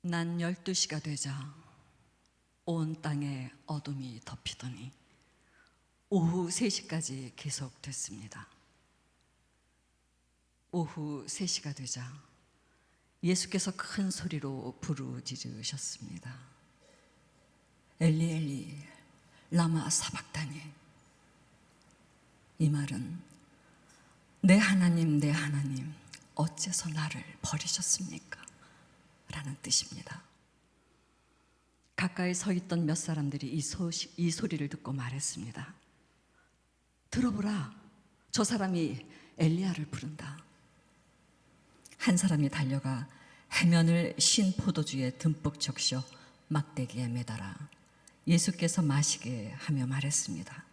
난 12시가 되자 온 땅에 어둠이 덮이더니 오후 3시까지 계속됐습니다. 오후 3시가 되자 예수께서 큰 소리로 부르짖으셨습니다. 엘리 엘리 라마 사박다니. 이 말은 내 하나님 어째서 나를 버리셨습니까? 라는 뜻입니다. 가까이 서 있던 몇 사람들이 이 소리를 듣고 말했습니다. 들어보라, 저 사람이 엘리야를 부른다. 한 사람이 달려가 해면을 신 포도주에 듬뿍 적셔 막대기에 매달아 예수께서 마시게 하며 말했습니다.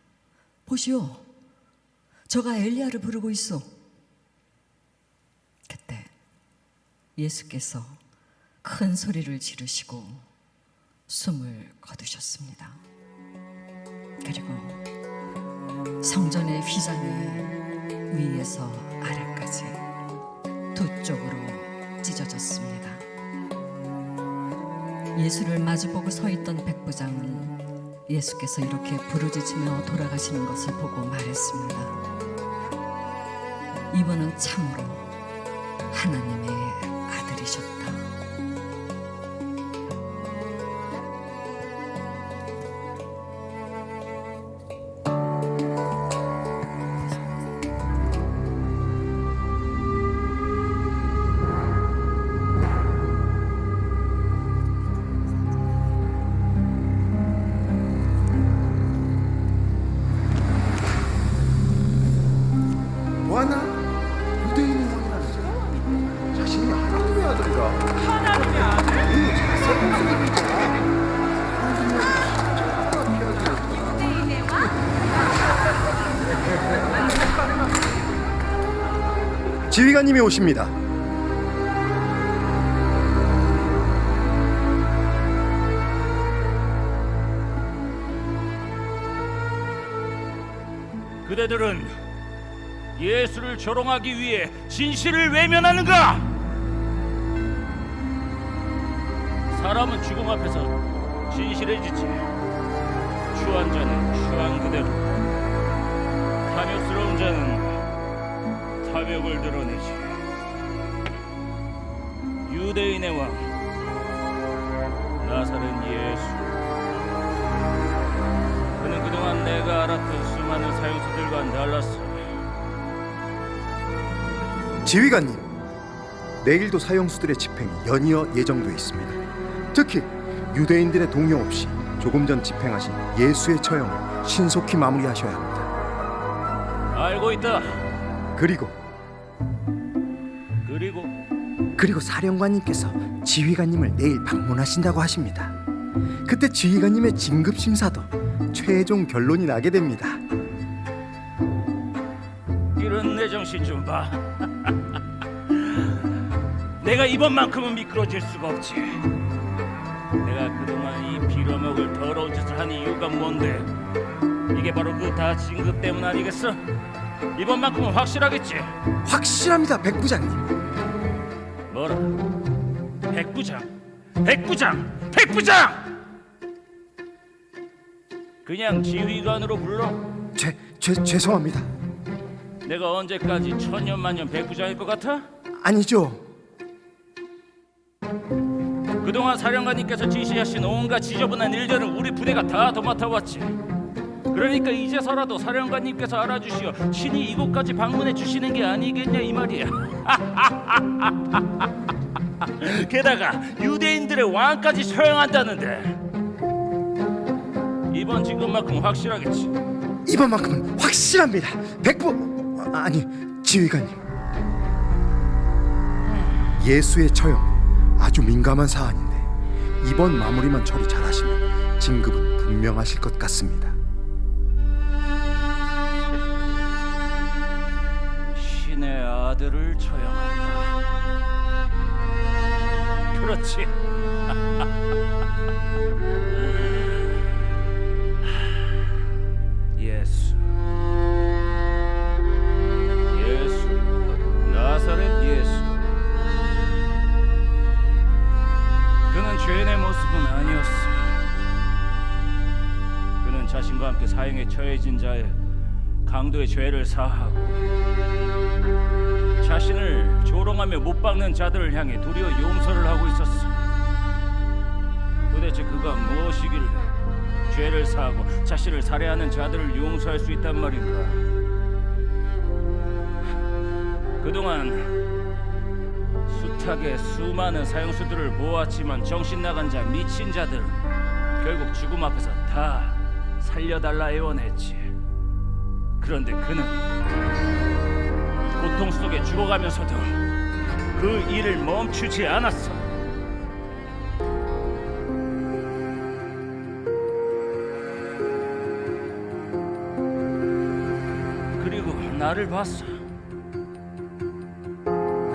보시오, 저가 엘리야를 부르고 있어. 그때 예수께서 큰 소리를 지르시고 숨을 거두셨습니다. 그리고 성전의 휘장이 위에서 아래까지 두 쪽으로 찢어졌습니다. 예수를 마주보고 서 있던 백부장은 예수께서 이렇게 부르짖으며 돌아가시는 것을 보고 말했습니다. 이분은 참으로 하나님의 아들이셨다. 뭐하나? 유대인의 왕이라는 자신이 하나님의 아들이라. 하나님의 아들? 유대인의 왕? 지휘관님이 오십니다. 그대들은 예수를 조롱하기 위해 진실을 외면하는가? 사람은 죽음 앞에서 진실해지지. 추한 자는 추한 그대로, 탐욕스러운 자는 탐욕을 드러내지. 유대인의 왕 나사렛 예수, 그는 그동안 내가 알았던 수많은 사형수들과는 달랐어. 지휘관님, 내일도 사형수들의 집행이 연이어 예정돼 있습니다. 특히 유대인들의 동요 없이 조금 전 집행하신 예수의 처형을 신속히 마무리하셔야 합니다. 알고 있다. 그리고 사령관님께서 지휘관님을 내일 방문하신다고 하십니다. 그때 지휘관님의 진급 심사도 최종 결론이 나게 됩니다. 이런 내 정신 좀 봐. 내가 이번만큼은 미끄러질 수가 없지. 내가 그동안 이 빌어먹을 더러운 짓을 한 이유가 뭔데? 이게 바로 그 다 진급 때문 아니겠어? 이번만큼은 확실하겠지? 확실합니다, 백부장님. 뭐라? 백부장? 그냥 지휘관으로 불러? 죄송합니다. 내가 언제까지 천년만년 백부장일 것 같아? 아니죠. 그동안 사령관님께서 지시하신 온갖 지저분한 일들은 우리 부대가 다 도맡아왔지. 그러니까 이제서라도 사령관님께서 알아주시어 친히 이곳까지 방문해 주시는 게 아니겠냐 이 말이야. 게다가 유대인들의 왕까지 처형한다는데 이번 진급만큼 확실하겠지. 이번만큼은 확실합니다. 지휘관님. 예수의 처형 아주 민감한 사안인데 이번 마무리만 처리 잘하시면 진급은 분명하실 것 같습니다. 신의 아들을 처형한다. 그렇지. 예수, 나사렛 예수. 그는 자신과 함께 사형에 처해진 자의 강도의 죄를 사하고 자신을 조롱하며 못 박는 자들을 향해 도리어 용서를 하고 있었어. 도대체 그가 무엇이길래 죄를 사하고 자신을 살해하는 자들을 용서할 수 있단 말인가? 그동안 숱하게 수많은 사형수들을 보았지만 정신 나간 자, 미친 자들 결국 죽음 앞에서 다 살려달라 애원했지. 그런데 그는 고통 속에 죽어가면서도 그 일을 멈추지 않았어. 그리고 나를 봤어.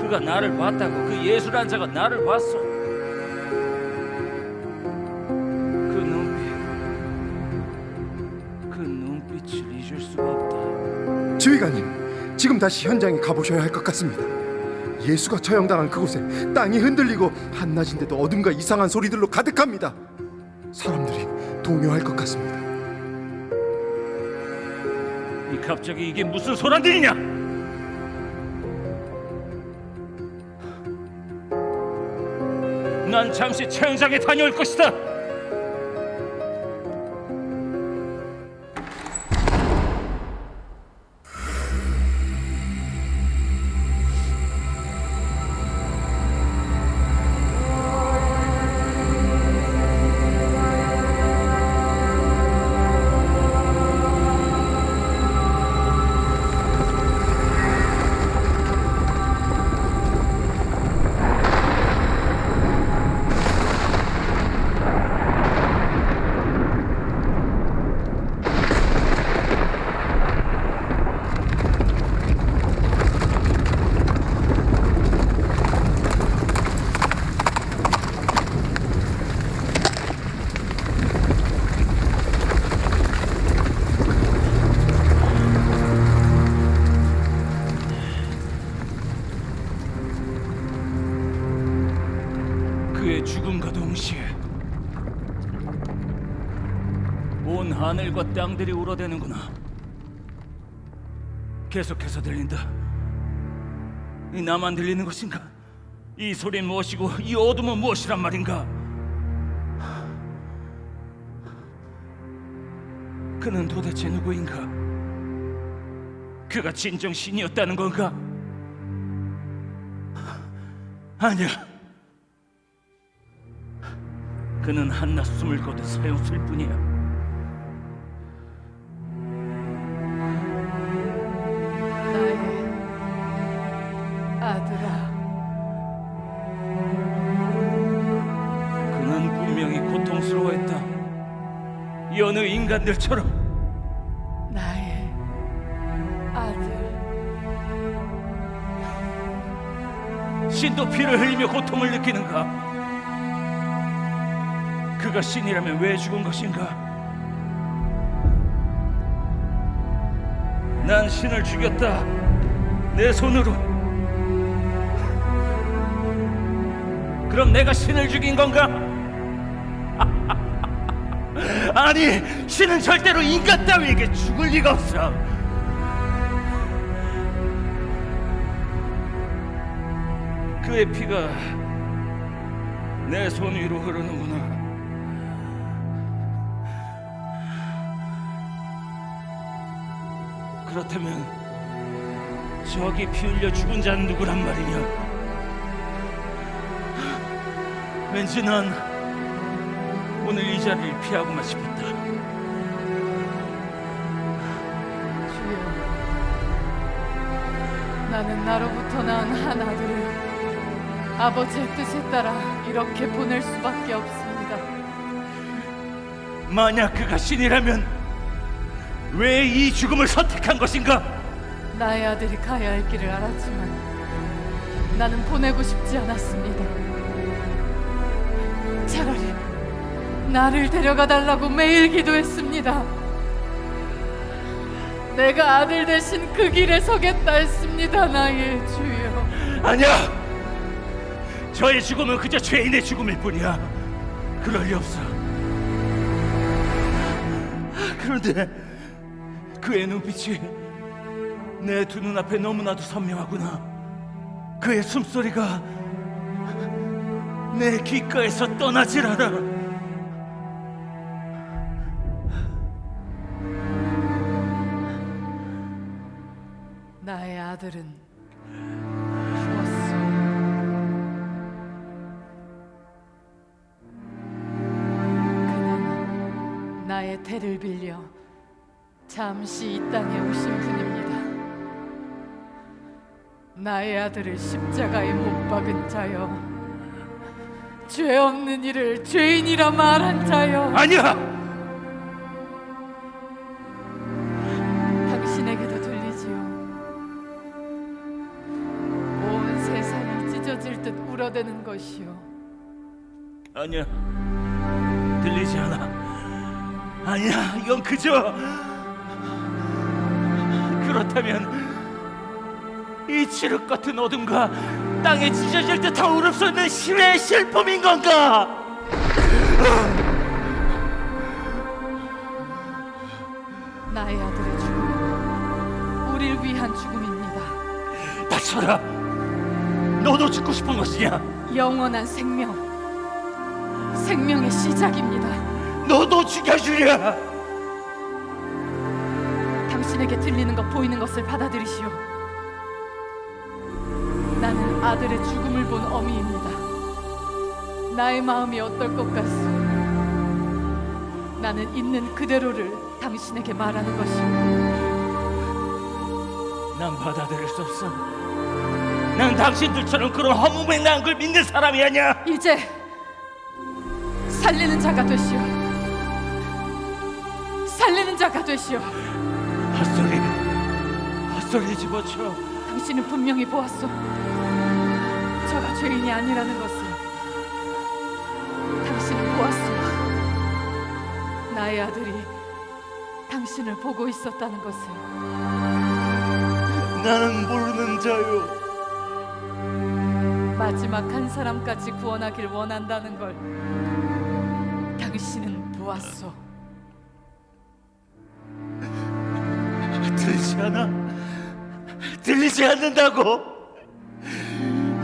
그가 나를 봤다고. 그 예수란 자가 나를 봤어. 그 눈빛을 잊을 수가 없다. 지휘관님, 지금 다시 현장에 가보셔야 할 것 같습니다. 예수가 처형당한 그곳에 땅이 흔들리고 한낮인데도 어둠과 이상한 소리들로 가득합니다. 사람들이 동요할 것 같습니다. 이 갑자기 이게 무슨 소란들이냐? 난 잠시 처형장에 다녀올 것이다. 그의 죽음과 동시에 온 하늘과 땅들이 울어대는구나. 계속해서 들린다. 이 나만 들리는 것인가? 이 소리는 무엇이고 이 어둠은 무엇이란 말인가? 그는 도대체 누구인가? 그가 진정 신이었다는 건가? 아니야. 그는 한낱 숨을 거둔 사형수일 뿐이야. 나의 아들아. 그는 분명히 고통스러워했다. 여느 인간들처럼. 나의 아들. 신도 피를 흘리며 고통을 느끼는가? 그가 신이라면 왜 죽은 것인가? 난 신을 죽였다. 내 손으로. 그럼 내가 신을 죽인 건가? 아니, 신은 절대로 인간 따위에게 죽을 리가 없어. 그의 피가 내 손 위로 흐르는구나. 그렇다면 저기 피 흘려 죽은 자는 누구란 말이냐? 왠지 난 오늘 이 자리를 피하고만 싶었다. 주여, 나는 나로부터 난 한 아들을 아버지의 뜻에 따라 이렇게 보낼 수밖에 없습니다. 만약 그가 신이라면 왜 이 죽음을 선택한 것인가? 나의 아들이 가야 할 길을 알았지만 나는 보내고 싶지 않았습니다. 차라리 나를 데려가 달라고 매일 기도했습니다. 내가 아들 대신 그 길에 서겠다 했습니다. 나의 주여. 아니야! 저의 죽음은 그저 죄인의 죽음일 뿐이야. 그럴 리 없어. 그런데 그의 눈빛이 내 두 눈앞에 너무나도 선명하구나. 그의 숨소리가 내 귓가에서 떠나질 않아. 나의 아들은 죽었어. 그는 나의 태를 빌려 잠시 이 땅에 오신 분입니다. 나의 아들을 십자가에 못 박은 자여, 죄 없는 이를 죄인이라 말한 자여, 아니야! 당신에게도 들리지요. 온 세상이 찢어질 듯 울어대는 것이요. 아니야, 들리지 않아. 아니야, 이건 그저... 그렇다면 이 칠흑 같은 어둠과 땅에 찢어질 듯한 울음 쏟는 신의 실품인 건가? 나의 아들의 죽음은 우릴 위한 죽음입니다. 닥쳐라! 너도 죽고 싶은 것이냐? 영원한 생명, 생명의 시작입니다. 너도 죽여주랴! 당신에게 들리는 것, 보이는 것을 받아들이시오. 나는 아들의 죽음을 본 어미입니다. 나의 마음이 어떨 것 같소? 나는 있는 그대로를 당신에게 말하는 것이오. 난 받아들일 수 없어. 난 당신들처럼 그런 허무맹랑한 걸 믿는 사람이 아니야. 이제 살리는 자가 되시오. 살리는 자가 되시오. 헛소리 집어쳐. 당신은 분명히 보았소. 저가 죄인이 아니라는 것을 당신은 보았소. 나의 아들이 당신을 보고 있었다는 것을. 나는 모르는 자요. 마지막 한 사람까지 구원하길 원한다는 걸 당신은 보았소. 들리지 않아? 들리지 않는다고?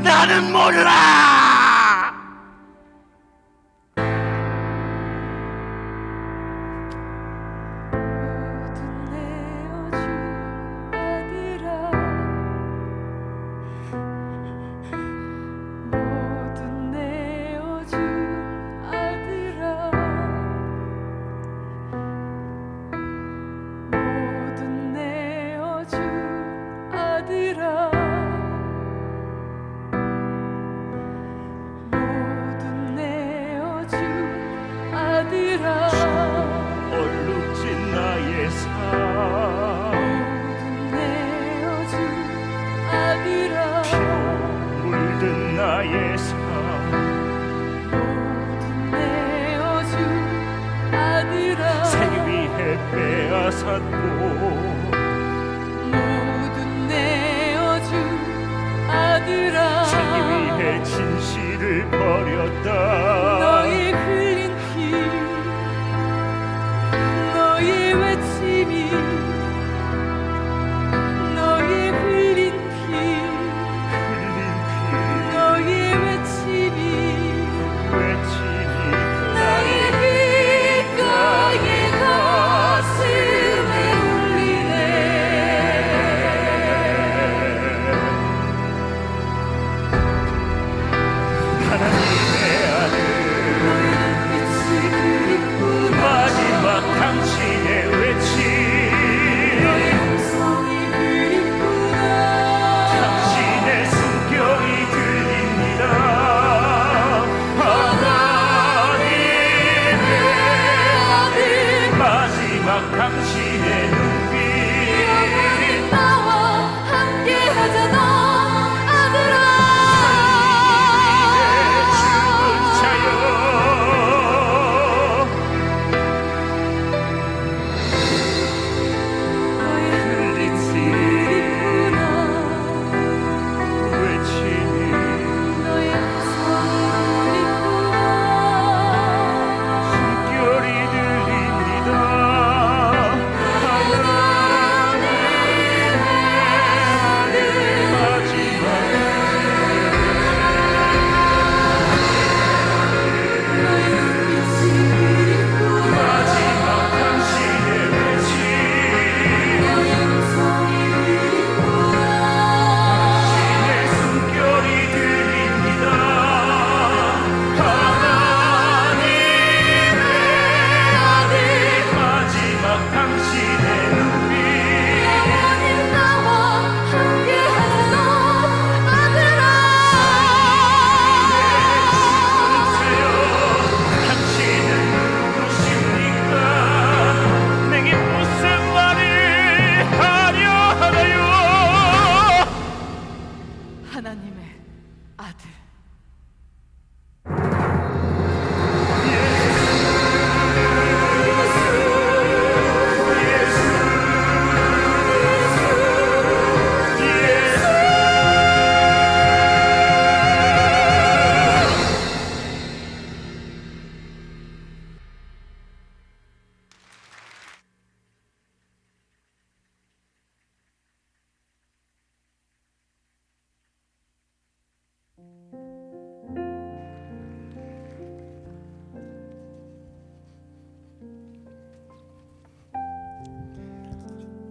나는 몰라! 모든 내어준 아들아, 모든 내어준 아들아, 모든 내어준 아들아, 모든 내어준 아들아, 얼룩진 나의 삶, 모든 내어준 아들아, 물든 나의 삶, 모든 내어준 아들아, 생 위해 빼앗았고 모든 내어준 아들아, 자기 위해 진실을 버렸다. 너의 흘린 피, 너의 외침이, 너의 흘린 피, 흘린 피 너의 외침이, 외침이 나의 귓가에 가슴에 울리네. 하나님의 아들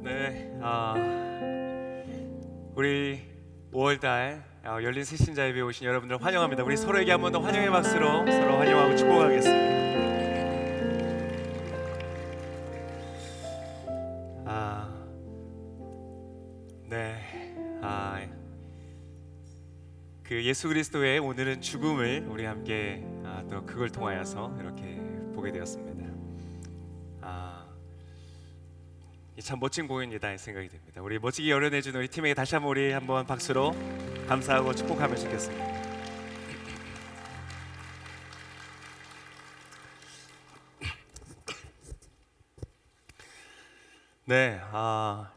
네, 우리 5월달 열린 새신자 예배에 오신 여러분들 환영합니다. 우리 서로에게 한 번 더 환영의 박수로 서로 환영하고 축복하겠습니다. 그 예수 그리스도의 오늘은 죽음을 우리 함께 또 그걸 통하여서 이렇게 보게 되었습니다. 참 멋진 공연이다 생각이 듭니다. 우리 멋지게 열어내준 우리 팀에게 다시 한번 우리 한번 박수로 감사하고 축복하면 좋겠습니다. 네,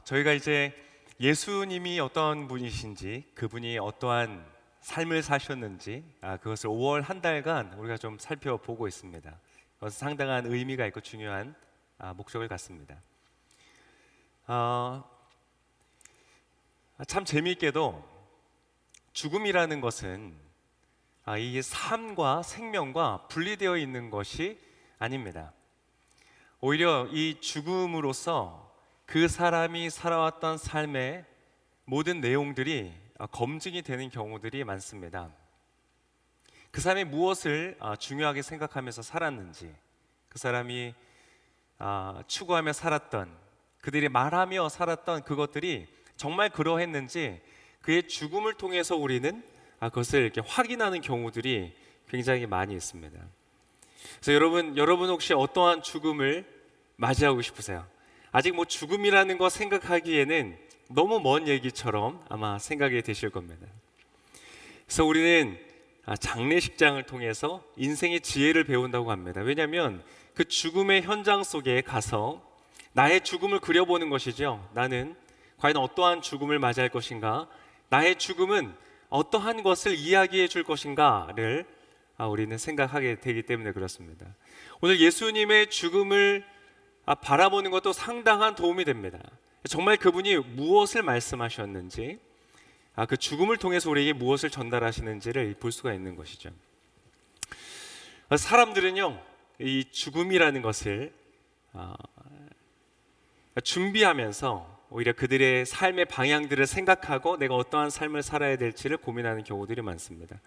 저희가 이제 예수님이 어떤 분이신지, 그분이 어떠한 삶을 사셨는지 그것을 5월 한 달간 우리가 좀 살펴보고 있습니다. 그것은 상당한 의미가 있고 중요한 목적을 갖습니다. 참 재미있게도 죽음이라는 것은 이 삶과 생명과 분리되어 있는 것이 아닙니다. 오히려 이 죽음으로써 그 사람이 살아왔던 삶의 모든 내용들이 검증이 되는 경우들이 많습니다. 그 사람이 무엇을 중요하게 생각하면서 살았는지, 그 사람이 추구하며 살았던, 그들이 말하며 살았던 그것들이 정말 그러했는지 그의 죽음을 통해서 우리는 그것을 이렇게 확인하는 경우들이 굉장히 많이 있습니다. 그래서 여러분 혹시 어떠한 죽음을 맞이하고 싶으세요? 아직 뭐 죽음이라는 거 생각하기에는 너무 먼 얘기처럼 아마 생각이 되실 겁니다. 그래서 우리는 장례식장을 통해서 인생의 지혜를 배운다고 합니다. 왜냐하면 그 죽음의 현장 속에 가서 나의 죽음을 그려보는 것이죠. 나는 과연 어떠한 죽음을 맞이할 것인가? 나의 죽음은 어떠한 것을 이야기해 줄 것인가를 우리는 생각하게 되기 때문에 그렇습니다. 오늘 예수님의 죽음을 바라보는 것도 상당한 도움이 됩니다. 정말 그분이 무엇을 말씀하셨는지, 그 죽음을 통해서 우리에게 무엇을 전달하시는지를 볼 수가 있는 것이죠. 사람들은요, 이 죽음이라는 것을 준비하면서 오히려 그들의 삶의 방향들을 생각하고 내가 어떠한 삶을 살아야 될지를 고민하는 경우들이 많습니다.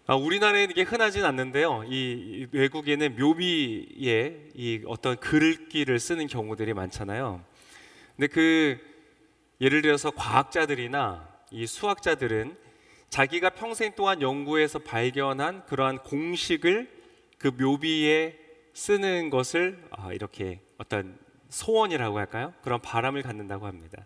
우리나라에는 이게 흔하진 않는데요. 이 외국에는 묘비에 이 어떤 글귀를 쓰는 경우들이 많잖아요. 근데 예를 들어서 과학자들이나 이 수학자들은 자기가 평생 동안 연구해서 발견한 그러한 공식을 그 묘비에 쓰는 것을 이렇게 어떤 소원이라고 할까요? 그런 바람을 갖는다고 합니다.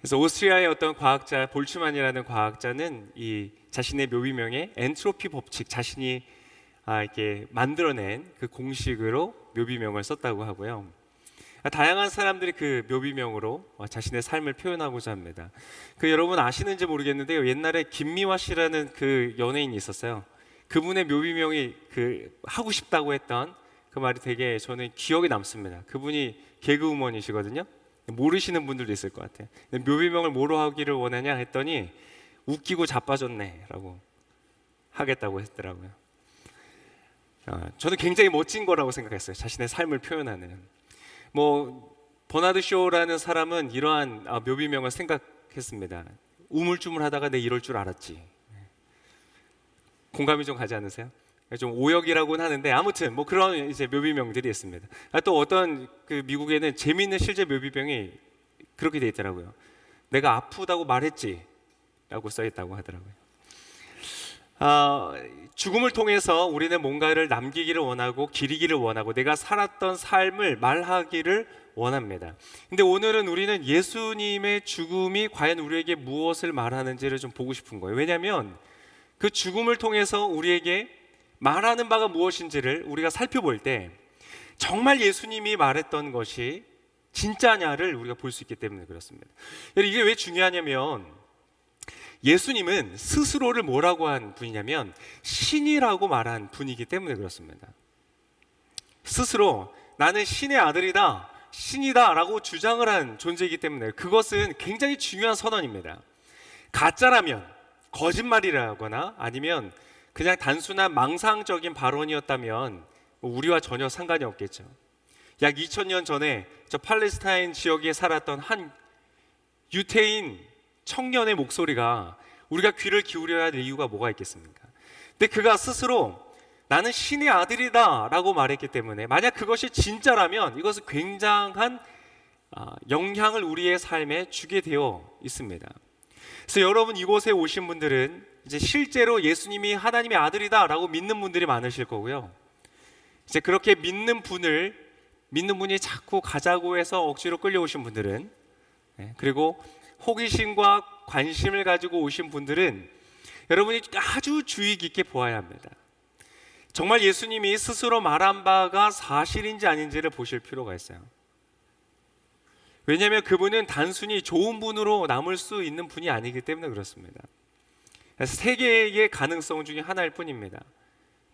그래서 오스트리아의 어떤 과학자 볼츠만이라는 과학자는 이 자신의 묘비명에 엔트로피 법칙, 자신이 이렇게 만들어낸 그 공식으로 묘비명을 썼다고 하고요. 다양한 사람들이 그 묘비명으로 자신의 삶을 표현하고자 합니다. 여러분 아시는지 모르겠는데요. 옛날에 김미화 씨라는 그 연예인이 있었어요. 그분의 묘비명이 하고 싶다고 했던 그 말이 되게 저는 기억에 남습니다. 그분이 개그우먼이시거든요. 모르시는 분들도 있을 것 같아요. 묘비명을 뭐로 하기를 원하냐 했더니 웃기고 자빠졌네 라고 하겠다고 했더라고요. 저는 굉장히 멋진 거라고 생각했어요. 자신의 삶을 표현하는. 버나드 쇼라는 사람은 이러한 묘비명을 생각했습니다. 우물쭈물하다가 내 이럴 줄 알았지. 공감이 좀 가지 않으세요? 좀 오역이라고는 하는데 아무튼 그런 이제 묘비명들이 있습니다. 또 어떤 미국에는 재미있는 실제 묘비명이 그렇게 돼 있더라고요. 내가 아프다고 말했지라고 써 있다고 하더라고요. 죽음을 통해서 우리는 뭔가를 남기기를 원하고 기리기를 원하고 내가 살았던 삶을 말하기를 원합니다. 근데 오늘은 우리는 예수님의 죽음이 과연 우리에게 무엇을 말하는지를 좀 보고 싶은 거예요. 왜냐하면 그 죽음을 통해서 우리에게 말하는 바가 무엇인지를 우리가 살펴볼 때 정말 예수님이 말했던 것이 진짜냐를 우리가 볼 수 있기 때문에 그렇습니다. 이게 왜 중요하냐면 예수님은 스스로를 뭐라고 한 분이냐면 신이라고 말한 분이기 때문에 그렇습니다. 스스로 나는 신의 아들이다, 신이다 라고 주장을 한 존재이기 때문에 그것은 굉장히 중요한 선언입니다. 가짜라면, 거짓말이라거나 아니면 그냥 단순한 망상적인 발언이었다면 우리와 전혀 상관이 없겠죠. 약 2000년 전에 저 팔레스타인 지역에 살았던 한 유태인 청년의 목소리가 우리가 귀를 기울여야 할 이유가 뭐가 있겠습니까? 근데 그가 스스로 나는 신의 아들이다 라고 말했기 때문에 만약 그것이 진짜라면 이것은 굉장한 영향을 우리의 삶에 주게 되어 있습니다. 그래서 여러분 이곳에 오신 분들은 이제 실제로 예수님이 하나님의 아들이다 라고 믿는 분들이 많으실 거고요. 이제 그렇게 믿는 분이 자꾸 가자고 해서 억지로 끌려오신 분들은, 그리고 호기심과 관심을 가지고 오신 분들은 여러분이 아주 주의 깊게 보아야 합니다. 정말 예수님이 스스로 말한 바가 사실인지 아닌지를 보실 필요가 있어요. 왜냐하면 그분은 단순히 좋은 분으로 남을 수 있는 분이 아니기 때문에 그렇습니다. 그래서 세 개의 가능성 중에 하나일 뿐입니다.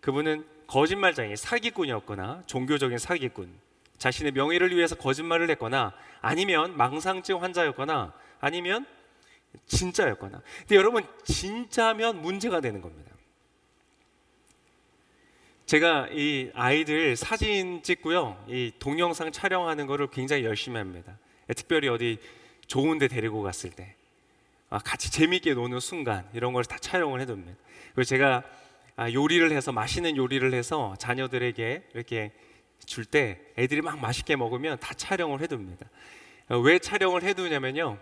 그분은 거짓말쟁이, 사기꾼이었거나 종교적인 사기꾼, 자신의 명예를 위해서 거짓말을 했거나 아니면 망상증 환자였거나 아니면 진짜였거나. 근데 여러분 진짜면 문제가 되는 겁니다. 제가 이 아이들 사진 찍고요, 이 동영상 촬영하는 거를 굉장히 열심히 합니다. 특별히 어디 좋은 데 데리고 갔을 때 같이 재미있게 노는 순간 이런 걸 다 촬영을 해둡니다. 그리고 제가 요리를 해서 맛있는 요리를 해서 자녀들에게 이렇게 줄 때 애들이 막 맛있게 먹으면 다 촬영을 해둡니다. 왜 촬영을 해두냐면요,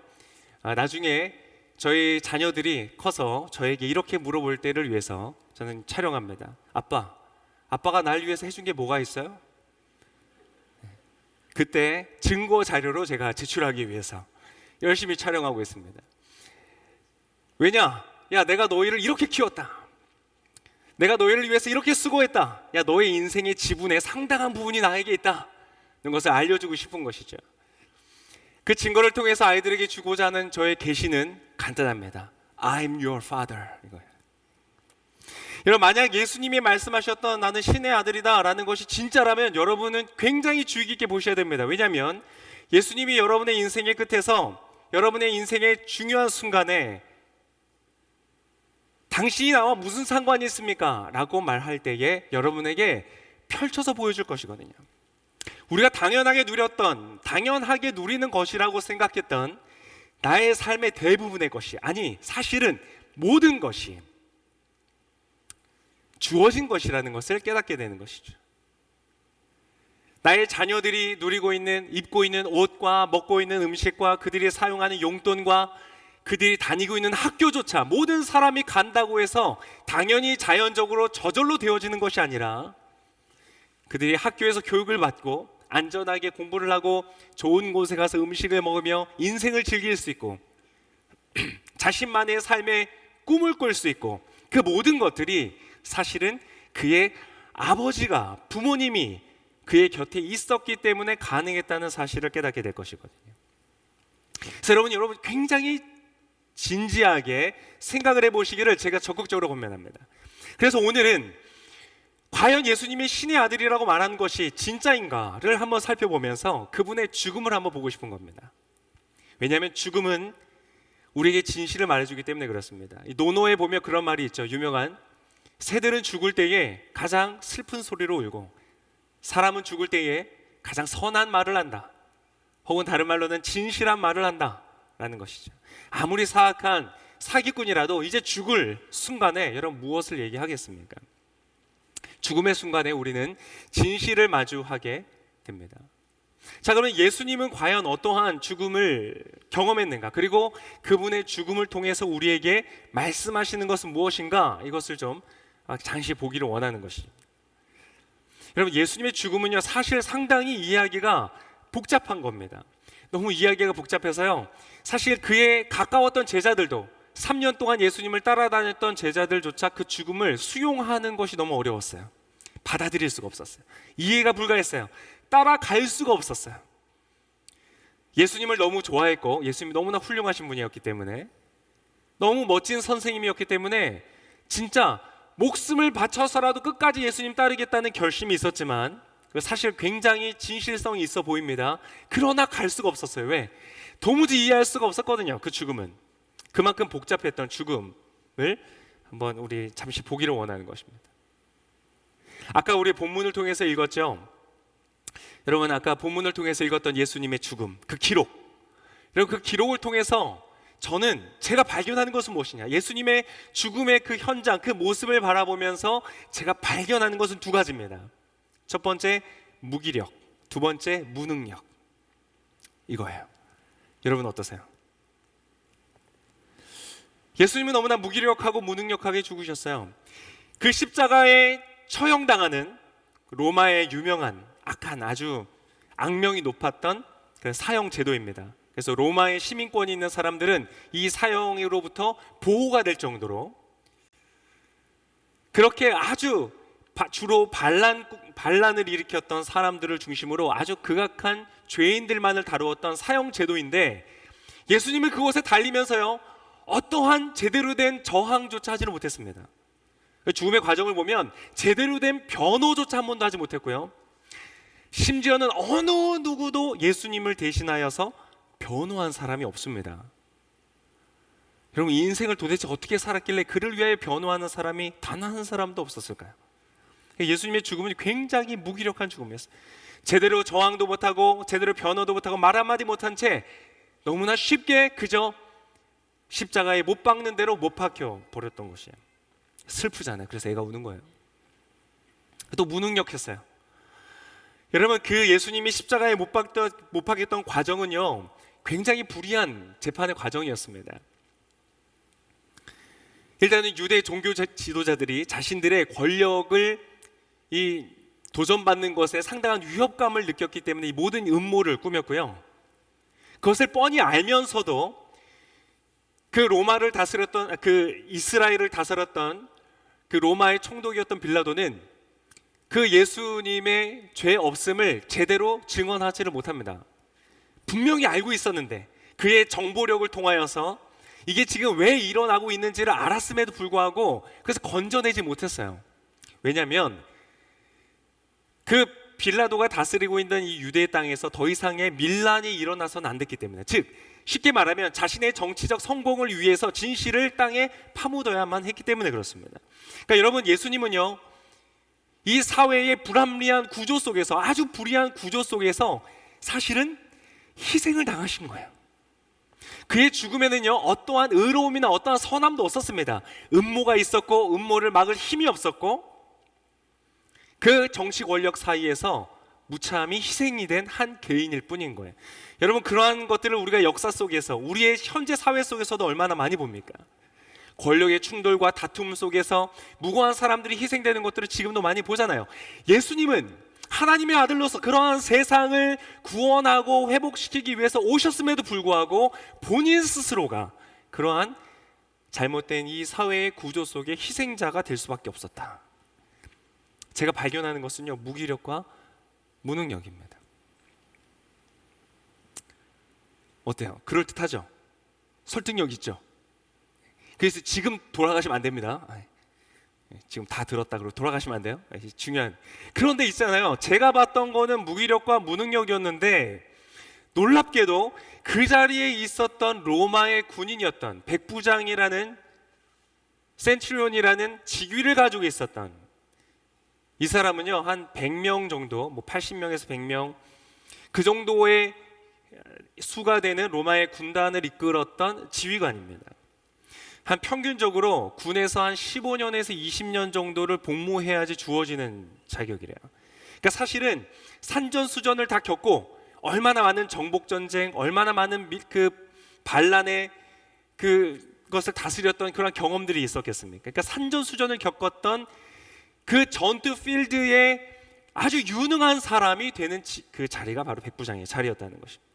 나중에 저희 자녀들이 커서 저에게 이렇게 물어볼 때를 위해서 저는 촬영합니다. 아빠가 날 위해서 해준 게 뭐가 있어요? 그때 증거 자료로 제가 제출하기 위해서 열심히 촬영하고 있습니다. 왜냐? 야, 내가 너희를 이렇게 키웠다. 내가 너희를 위해서 이렇게 수고했다. 야, 너의 인생의 지분의 상당한 부분이 나에게 있다. 이런 것을 알려주고 싶은 것이죠. 그 증거를 통해서 아이들에게 주고자 하는 저의 계시는 간단합니다. I'm your father. 이거예요. 여러분, 만약 예수님이 말씀하셨던 나는 신의 아들이다 라는 것이 진짜라면 여러분은 굉장히 주의 깊게 보셔야 됩니다. 왜냐하면 예수님이 여러분의 인생의 끝에서 여러분의 인생의 중요한 순간에 당신이 나와 무슨 상관이 있습니까? 라고 말할 때에 여러분에게 펼쳐서 보여줄 것이거든요. 우리가 당연하게 누리는 것이라고 생각했던 나의 삶의 대부분의 것이, 아니 사실은 모든 것이 주어진 것이라는 것을 깨닫게 되는 것이죠. 나의 자녀들이 누리고 있는, 입고 있는 옷과 먹고 있는 음식과 그들이 사용하는 용돈과 그들이 다니고 있는 학교조차 모든 사람이 간다고 해서 당연히 자연적으로 저절로 되어지는 것이 아니라 그들이 학교에서 교육을 받고 안전하게 공부를 하고 좋은 곳에 가서 음식을 먹으며 인생을 즐길 수 있고 자신만의 삶의 꿈을 꿀 수 있고, 그 모든 것들이 사실은 그의 아버지가, 부모님이 그의 곁에 있었기 때문에 가능했다는 사실을 깨닫게 될 것이거든요. 그래서 여러분 굉장히 진지하게 생각을 해보시기를 제가 적극적으로 권면합니다. 그래서 오늘은 과연 예수님이 신의 아들이라고 말하는 것이 진짜인가를 한번 살펴보면서 그분의 죽음을 한번 보고 싶은 겁니다. 왜냐하면 죽음은 우리에게 진실을 말해주기 때문에 그렇습니다. 이 논어에 보면 그런 말이 있죠. 유명한, 새들은 죽을 때에 가장 슬픈 소리로 울고 사람은 죽을 때에 가장 선한 말을 한다, 혹은 다른 말로는 진실한 말을 한다 라는 것이죠. 아무리 사악한 사기꾼이라도 이제 죽을 순간에 여러분 무엇을 얘기하겠습니까? 죽음의 순간에 우리는 진실을 마주하게 됩니다. 자, 그러면 예수님은 과연 어떠한 죽음을 경험했는가? 그리고 그분의 죽음을 통해서 우리에게 말씀하시는 것은 무엇인가? 이것을 좀 잠시 보기를 원하는 것이죠. 여러분, 예수님의 죽음은요 사실 상당히 이야기가 복잡한 겁니다. 너무 이야기가 복잡해서요, 사실 그의 가까웠던 제자들도 3년 동안 예수님을 따라다녔던 제자들조차 그 죽음을 수용하는 것이 너무 어려웠어요. 받아들일 수가 없었어요. 이해가 불가했어요. 따라갈 수가 없었어요. 예수님을 너무 좋아했고 예수님이 너무나 훌륭하신 분이었기 때문에, 너무 멋진 선생님이었기 때문에 진짜 목숨을 바쳐서라도 끝까지 예수님 따르겠다는 결심이 있었지만 사실 굉장히 진실성이 있어 보입니다. 그러나 갈 수가 없었어요. 왜? 도무지 이해할 수가 없었거든요. 그 죽음은 그만큼 복잡했던 죽음을 한번 우리 잠시 보기를 원하는 것입니다. 아까 우리 본문을 통해서 읽었죠. 여러분 아까 본문을 통해서 읽었던 예수님의 죽음, 그 기록, 여러분 그 기록을 통해서 저는 제가 발견하는 것은 무엇이냐, 예수님의 죽음의 그 현장, 그 모습을 바라보면서 제가 발견하는 것은 두 가지입니다. 첫 번째 무기력, 두 번째 무능력, 이거예요. 여러분 어떠세요? 예수님은 너무나 무기력하고 무능력하게 죽으셨어요. 그 십자가에 처형당하는 로마의 유명한 악한 아주 악명이 높았던 그 사형 제도입니다. 그래서 로마의 시민권이 있는 사람들은 이 사형으로부터 보호가 될 정도로 그렇게 아주 주로 반란을 일으켰던 사람들을 중심으로 아주 극악한 죄인들만을 다루었던 사형 제도인데, 예수님은 그곳에 달리면서요 어떠한 제대로 된 저항조차 하지는 못했습니다. 죽음의 과정을 보면 제대로 된 변호조차 한 번도 하지 못했고요, 심지어는 어느 누구도 예수님을 대신하여서 변호한 사람이 없습니다. 여러분, 이 인생을 도대체 어떻게 살았길래 그를 위하여 변호하는 사람이 단 한 사람도 없었을까요? 예수님의 죽음은 굉장히 무기력한 죽음이었어요. 제대로 저항도 못하고 제대로 변호도 못하고 말 한마디 못한 채 너무나 쉽게 그저 십자가에 못 박는 대로 못 박혀 버렸던 것이에요. 슬프잖아요. 그래서 애가 우는 거예요. 또 무능력했어요. 여러분, 그 예수님이 십자가에 못 박혔던 과정은요 굉장히 불의한 재판의 과정이었습니다. 일단은 유대 종교 지도자들이 자신들의 권력을 도전받는 것에 상당한 위협감을 느꼈기 때문에 이 모든 음모를 꾸몄고요, 그것을 뻔히 알면서도 그 로마를 다스렸던, 그 이스라엘을 다스렸던 그 로마의 총독이었던 빌라도는 그 예수님의 죄 없음을 제대로 증언하지를 못합니다. 분명히 알고 있었는데 그의 정보력을 통하여서 이게 지금 왜 일어나고 있는지를 알았음에도 불구하고 그래서 건져내지 못했어요. 왜냐하면 그 빌라도가 다스리고 있는 이 유대 땅에서 더 이상의 밀란이 일어나서는 안 됐기 때문에, 즉 쉽게 말하면 자신의 정치적 성공을 위해서 진실을 땅에 파묻어야만 했기 때문에 그렇습니다. 그러니까 여러분, 예수님은요 이 사회의 불합리한 구조 속에서, 아주 불의한 구조 속에서 사실은 희생을 당하신 거예요. 그의 죽음에는요 어떠한 의로움이나 어떠한 선함도 없었습니다. 음모가 있었고 음모를 막을 힘이 없었고 그 정치 권력 사이에서 무참히 희생이 된 한 개인일 뿐인 거예요. 여러분, 그러한 것들을 우리가 역사 속에서, 우리의 현재 사회 속에서도 얼마나 많이 봅니까? 권력의 충돌과 다툼 속에서 무고한 사람들이 희생되는 것들을 지금도 많이 보잖아요. 예수님은 하나님의 아들로서 그러한 세상을 구원하고 회복시키기 위해서 오셨음에도 불구하고 본인 스스로가 그러한 잘못된 이 사회의 구조 속에 희생자가 될 수밖에 없었다. 제가 발견하는 것은요 무기력과 무능력입니다. 어때요? 그럴듯하죠? 설득력 있죠? 그래서 지금 돌아가시면 안 됩니다. 지금 다 들었다 그러고 돌아가시면 안 돼요. 중요한. 그런데 있잖아요, 제가 봤던 거는 무기력과 무능력이었는데 놀랍게도 그 자리에 있었던 로마의 군인이었던 백부장이라는, 센츄리온이라는 직위를 가지고 있었던 이 사람은요 한 100명 정도, 뭐 80명에서 100명 그 정도의 수가 되는 로마의 군단을 이끌었던 지휘관입니다. 한 평균적으로 군에서 한 15년에서 20년 정도를 복무해야지 주어지는 자격이래요. 그러니까 사실은 산전수전을 다 겪고 얼마나 많은 정복전쟁, 얼마나 많은 그 반란의 그것을 다스렸던 그런 경험들이 있었겠습니까? 그러니까 산전수전을 겪었던 그 전투 필드에 아주 유능한 사람이 되는 그 자리가 바로 백부장의 자리였다는 것입니다.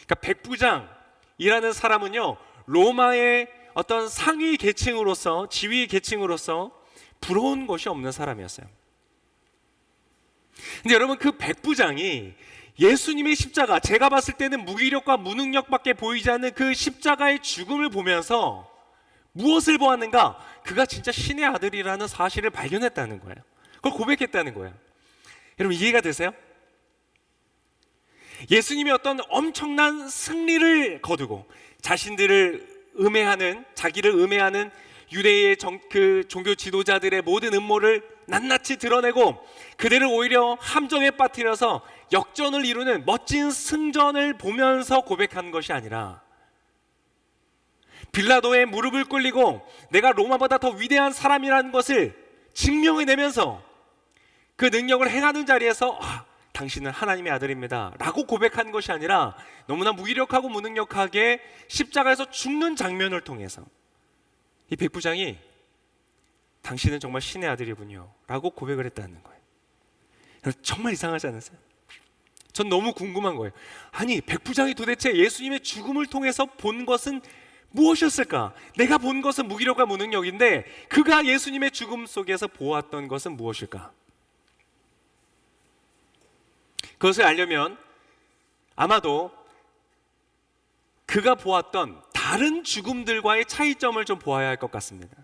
그러니까 백부장이라는 사람은요 로마의 어떤 상위 계층으로서, 지휘 계층으로서 부러운 것이 없는 사람이었어요. 근데 여러분, 그 백부장이 예수님의 십자가, 제가 봤을 때는 무기력과 무능력밖에 보이지 않는 그 십자가의 죽음을 보면서 무엇을 보았는가? 그가 진짜 신의 아들이라는 사실을 발견했다는 거예요. 그걸 고백했다는 거예요. 여러분, 이해가 되세요? 예수님이 어떤 엄청난 승리를 거두고 자기를 음해하는 유대의 그 종교 지도자들의 모든 음모를 낱낱이 드러내고 그들을 오히려 함정에 빠뜨려서 역전을 이루는 멋진 승전을 보면서 고백한 것이 아니라 빌라도의 무릎을 꿇리고 내가 로마보다 더 위대한 사람이라는 것을 증명해내면서 그 능력을 행하는 자리에서 당신은 하나님의 아들입니다 라고 고백한 것이 아니라 너무나 무기력하고 무능력하게 십자가에서 죽는 장면을 통해서 이 백부장이 당신은 정말 신의 아들이군요 라고 고백을 했다는 거예요. 정말 이상하지 않으세요? 전 너무 궁금한 거예요. 아니, 백부장이 도대체 예수님의 죽음을 통해서 본 것은 무엇이었을까? 내가 본 것은 무기력과 무능력인데 그가 예수님의 죽음 속에서 보았던 것은 무엇일까? 그것을 알려면 아마도 그가 보았던 다른 죽음들과의 차이점을 좀 보아야 할 것 같습니다.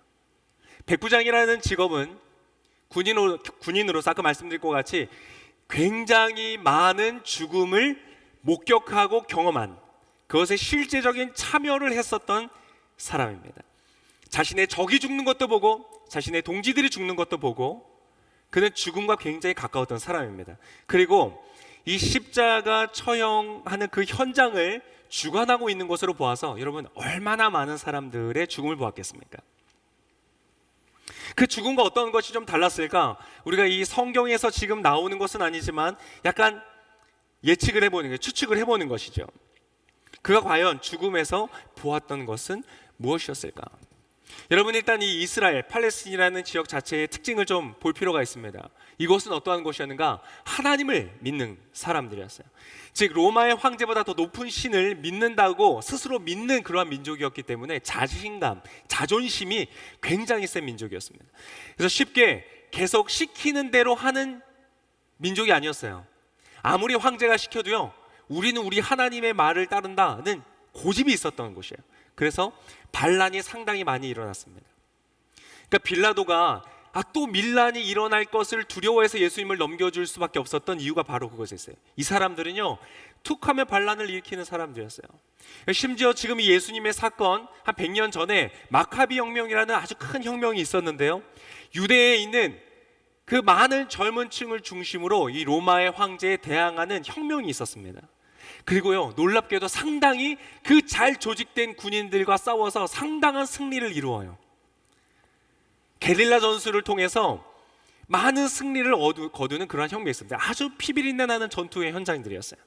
백부장이라는 직업은 군인으로서 아까 말씀드린 것 같이 굉장히 많은 죽음을 목격하고 경험한 그것에 실제적인 참여를 했었던 사람입니다. 자신의 적이 죽는 것도 보고 자신의 동지들이 죽는 것도 보고 그는 죽음과 굉장히 가까웠던 사람입니다. 그리고 이 십자가 처형하는 그 현장을 주관하고 있는 것으로 보아서 여러분 얼마나 많은 사람들의 죽음을 보았겠습니까? 그 죽음과 어떤 것이 좀 달랐을까? 우리가 이 성경에서 지금 나오는 것은 아니지만 약간 예측을 해보는 게 추측을 해보는 것이죠. 그가 과연 죽음에서 보았던 것은 무엇이었을까? 여러분 일단 이 이스라엘, 팔레스틴이라는 지역 자체의 특징을 좀 볼 필요가 있습니다. 이곳은 어떠한 곳이었는가? 하나님을 믿는 사람들이었어요. 즉 로마의 황제보다 더 높은 신을 믿는다고 스스로 믿는 그러한 민족이었기 때문에 자신감, 자존심이 굉장히 센 민족이었습니다. 그래서 쉽게 계속 시키는 대로 하는 민족이 아니었어요. 아무리 황제가 시켜도요, 우리는 우리 하나님의 말을 따른다는 고집이 있었던 곳이에요. 그래서 반란이 상당히 많이 일어났습니다. 그러니까 빌라도가 또 밀란이 일어날 것을 두려워해서 예수님을 넘겨줄 수밖에 없었던 이유가 바로 그것이었어요. 이 사람들은요, 툭하면 반란을 일으키는 사람들이었어요. 심지어 지금 이 예수님의 사건 한 100년 전에 마카비 혁명이라는 아주 큰 혁명이 있었는데요, 유대에 있는 그 많은 젊은 층을 중심으로 이 로마의 황제에 대항하는 혁명이 있었습니다. 그리고요, 놀랍게도 상당히 그 잘 조직된 군인들과 싸워서 상당한 승리를 이루어요. 게릴라 전술을 통해서 많은 승리를 거두는 그러한 혁명이었습니다. 아주 피비린내 나는 전투의 현장들이었어요.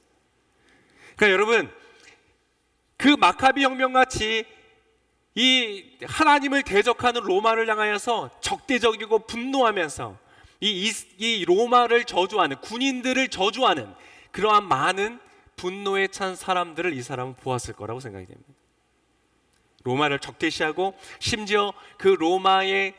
그러니까 여러분, 그 마카비 혁명같이 이 하나님을 대적하는 로마를 향하여서 적대적이고 분노하면서 이 로마를 저주하는, 군인들을 저주하는 그러한 많은 분노에 찬 사람들을 이 사람은 보았을 거라고 생각이 됩니다. 로마를 적대시하고 심지어 그 로마의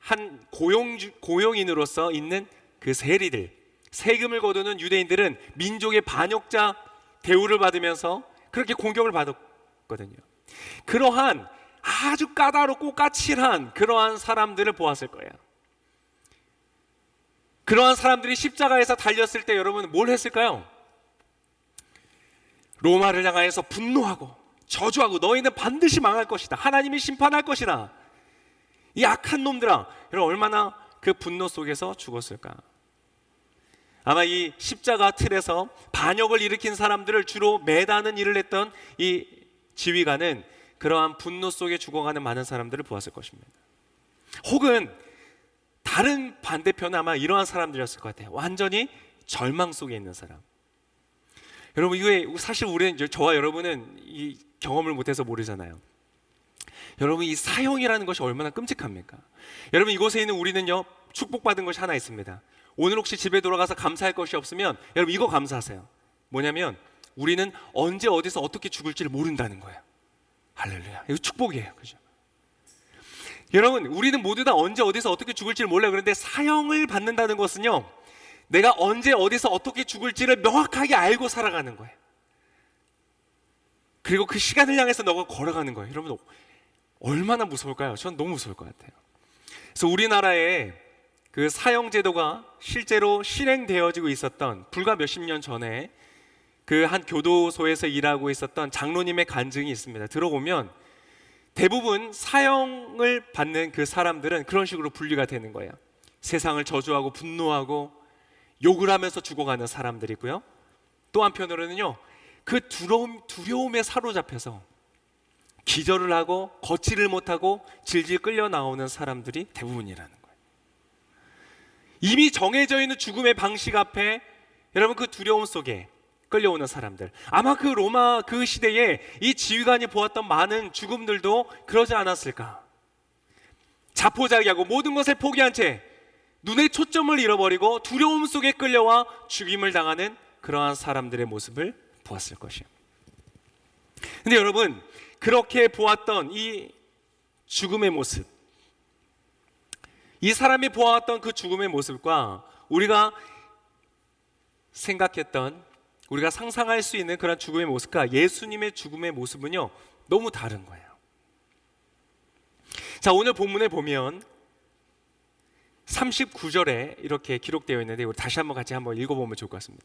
한 고용인으로서 있는 그 세리들, 세금을 거두는 유대인들은 민족의 반역자 대우를 받으면서 그렇게 공격을 받았거든요. 그러한 아주 까다롭고 까칠한 그러한 사람들을 보았을 거예요. 그러한 사람들이 십자가에서 달렸을 때 여러분 뭘 했을까요? 로마를 향하여서 분노하고 저주하고 너희는 반드시 망할 것이다, 하나님이 심판할 것이다, 이 악한 놈들아, 여러분 얼마나 그 분노 속에서 죽었을까? 아마 이 십자가 틀에서 반역을 일으킨 사람들을 주로 매다는 일을 했던 이 지휘관은 그러한 분노 속에 죽어가는 많은 사람들을 보았을 것입니다. 혹은 다른 반대편은 아마 이러한 사람들이었을 것 같아요. 완전히 절망 속에 있는 사람. 여러분 이게 사실 우리는, 저와 여러분은 이 경험을 못해서 모르잖아요. 여러분 이 사형이라는 것이 얼마나 끔찍합니까? 여러분 이곳에 있는 우리는요, 축복받은 것이 하나 있습니다. 오늘 혹시 집에 돌아가서 감사할 것이 없으면 여러분 이거 감사하세요. 뭐냐면 우리는 언제 어디서 어떻게 죽을지를 모른다는 거예요. 할렐루야. 이거 축복이에요. 그죠? 여러분 우리는 모두 다 언제 어디서 어떻게 죽을지를 몰라요. 그런데 사형을 받는다는 것은요, 내가 언제 어디서 어떻게 죽을지를 명확하게 알고 살아가는 거예요. 그리고 그 시간을 향해서 너가 걸어가는 거예요. 여러분 얼마나 무서울까요? 전 너무 무서울 것 같아요. 그래서 우리나라에 그 사형 제도가 실제로 실행되어지고 있었던 불과 몇십 년 전에 그 한 교도소에서 일하고 있었던 장로님의 간증이 있습니다. 들어보면 대부분 사형을 받는 그 사람들은 그런 식으로 분류가 되는 거예요. 세상을 저주하고 분노하고 욕을 하면서 죽어가는 사람들이고요. 또 한편으로는요, 그 두려움에 사로잡혀서 기절을 하고 걷지를 못하고 질질 끌려 나오는 사람들이 대부분이라는 거예요. 이미 정해져 있는 죽음의 방식 앞에 여러분 그 두려움 속에 끌려오는 사람들, 아마 그 로마 그 시대에 이 지휘관이 보았던 많은 죽음들도 그러지 않았을까. 자포자기하고 모든 것을 포기한 채 눈의 초점을 잃어버리고 두려움 속에 끌려와 죽임을 당하는 그러한 사람들의 모습을 보았을 것이에요. 근데 여러분, 그렇게 보았던 이 죽음의 모습, 이 사람이 보았던 그 죽음의 모습과 우리가 생각했던, 우리가 상상할 수 있는 그런 죽음의 모습과 예수님의 죽음의 모습은요, 너무 다른 거예요. 자, 오늘 본문에 보면 39절에 이렇게 기록되어 있는데 우리 다시 한번 같이 한번 읽어보면 좋을 것 같습니다.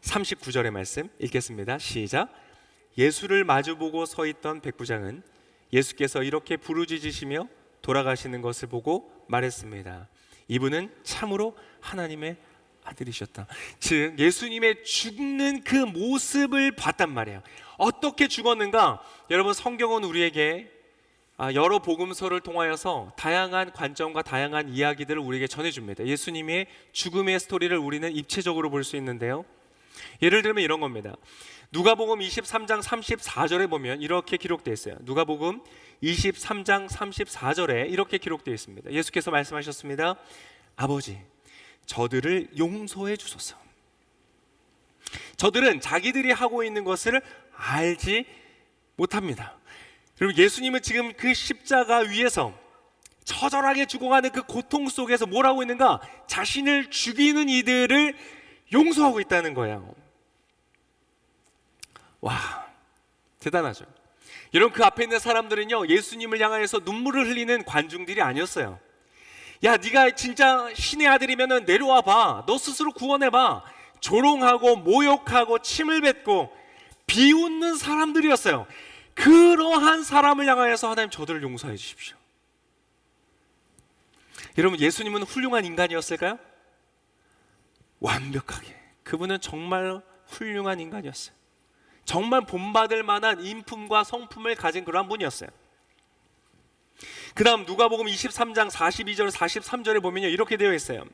39절의 말씀 읽겠습니다. 시작. 예수를 마주보고 서 있던 백부장은 예수께서 이렇게 부르짖으시며 돌아가시는 것을 보고 말했습니다. 이분은 참으로 하나님의 아들이셨다. 즉 예수님의 죽는 그 모습을 봤단 말이에요. 어떻게 죽었는가? 여러분, 성경은 우리에게 여러 복음서를 통하여서 다양한 관점과 다양한 이야기들을 우리에게 전해줍니다. 예수님의 죽음의 스토리를 우리는 입체적으로 볼 수 있는데요. 예를 들면 이런 겁니다. 누가복음 23장 34절에 보면 이렇게 기록되어 있어요. 누가복음 23장 34절에 이렇게 기록되어 있습니다. 예수께서 말씀하셨습니다. 아버지, 저들을 용서해 주소서. 저들은 자기들이 하고 있는 것을 알지 못합니다. 그리고 예수님은 지금 그 십자가 위에서 처절하게 죽어가는 그 고통 속에서 뭘 하고 있는가? 자신을 죽이는 이들을 용서하고 있다는 거예요. 와, 대단하죠. 여러분, 그 앞에 있는 사람들은요, 예수님을 향하여서 눈물을 흘리는 관중들이 아니었어요. 야, 네가 진짜 신의 아들이면 내려와 봐. 너 스스로 구원해 봐. 조롱하고 모욕하고 침을 뱉고 비웃는 사람들이었어요. 그러한 사람을 향하여서 하나님, 저들을 용서해 주십시오. 여러분, 예수님은 훌륭한 인간이었을까요? 완벽하게. 그분은 정말 훌륭한 인간이었어요. 정말 본받을 만한 인품과 성품을 가진 그러한 분이었어요. 그 다음 누가복음 23장 42절 43절에 보면요, 이렇게 되어 있어요.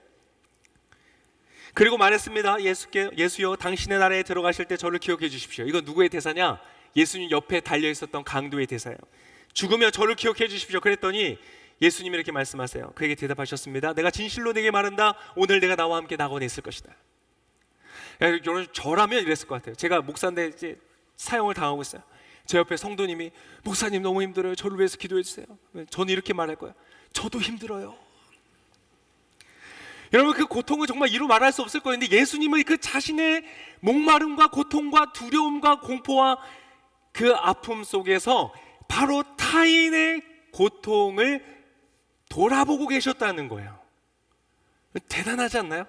그리고 말했습니다. 예수여, 당신의 나라에 들어가실 때 저를 기억해 주십시오. 이건 누구의 대사냐? 예수님 옆에 달려 있었던 강도의 대사예요. 죽으면 저를 기억해 주십시오. 그랬더니 예수님이 이렇게 말씀하세요. 그에게 대답하셨습니다. 내가 진실로 내게 말한다. 오늘 내가 나와 함께 낙원에 있을 것이다. 여러분, 저라면 이랬을 것 같아요. 제가 목사인데 이제 사형을 당하고 있어요. 제 옆에 성도님이 목사님 너무 힘들어요. 저를 위해서 기도해 주세요. 저는 이렇게 말할 거예요. 저도 힘들어요. 여러분, 그 고통은 정말 이루 말할 수 없을 거예요. 근데 예수님의 그 자신의 목마름과 고통과 두려움과 공포와 그 아픔 속에서 바로 타인의 고통을 돌아보고 계셨다는 거예요. 대단하지 않나요?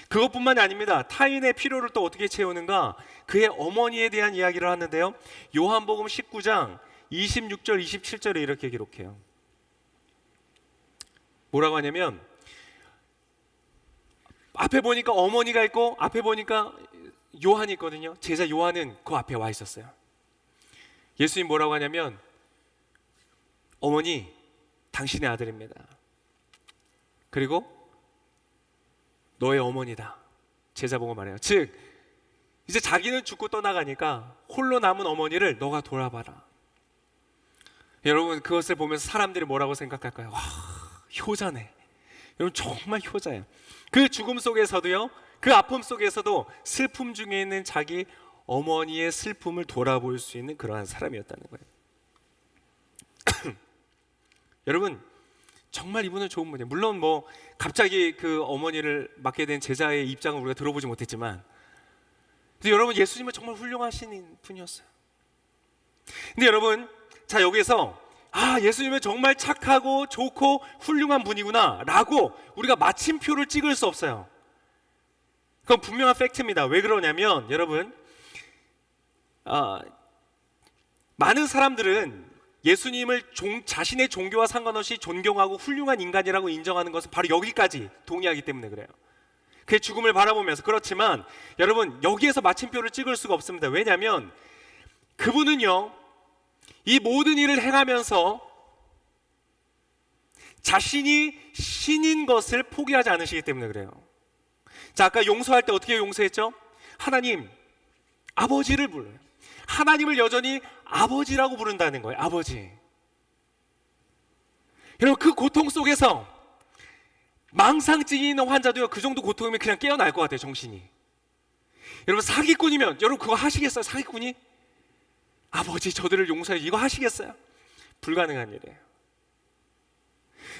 그것뿐만이 아닙니다. 타인의 필요를 또 어떻게 채우는가? 그의 어머니에 대한 이야기를 하는데요. 요한복음 19장 26절 27절에 이렇게 기록해요. 뭐라고 하냐면, 앞에 보니까 어머니가 있고 앞에 보니까 요한이 있거든요. 제자 요한은 그 앞에 와 있었어요. 예수님 뭐라고 하냐면, 어머니, 당신의 아들입니다. 그리고 너의 어머니다. 제자 보고 말해요. 즉 이제 자기는 죽고 떠나가니까 홀로 남은 어머니를 너가 돌아봐라. 여러분, 그것을 보면서 사람들이 뭐라고 생각할까요? 와, 효자네. 여러분, 정말 효자예요. 그 죽음 속에서도요, 그 아픔 속에서도 슬픔 중에 있는 자기 어머니의 슬픔을 돌아볼 수 있는 그러한 사람이었다는 거예요. 여러분, 정말 이분은 좋은 분이에요. 물론 뭐 갑자기 그 어머니를 맡게 된 제자의 입장을 우리가 들어보지 못했지만, 근데 여러분, 예수님은 정말 훌륭하신 분이었어요. 근데 여러분, 자, 여기서 예수님은 정말 착하고 좋고 훌륭한 분이구나 라고 우리가 마침표를 찍을 수 없어요. 그건 분명한 팩트입니다. 왜 그러냐면, 여러분, 많은 사람들은 예수님을 자신의 종교와 상관없이 존경하고 훌륭한 인간이라고 인정하는 것은 바로 여기까지 동의하기 때문에 그래요. 그의 죽음을 바라보면서. 그렇지만 여러분, 여기에서 마침표를 찍을 수가 없습니다. 왜냐하면 그분은요, 이 모든 일을 행하면서 자신이 신인 것을 포기하지 않으시기 때문에 그래요. 자, 아까 용서할 때 어떻게 용서했죠? 하나님, 아버지를 불러요. 하나님을 여전히 아버지라고 부른다는 거예요. 아버지. 여러분, 그 고통 속에서 망상증이 있는 환자도요, 그 정도 고통이면 그냥 깨어날 것 같아요, 정신이. 여러분, 사기꾼이면 여러분 그거 하시겠어요? 사기꾼이? 아버지, 저들을 용서해, 이거 하시겠어요? 불가능한 일이에요.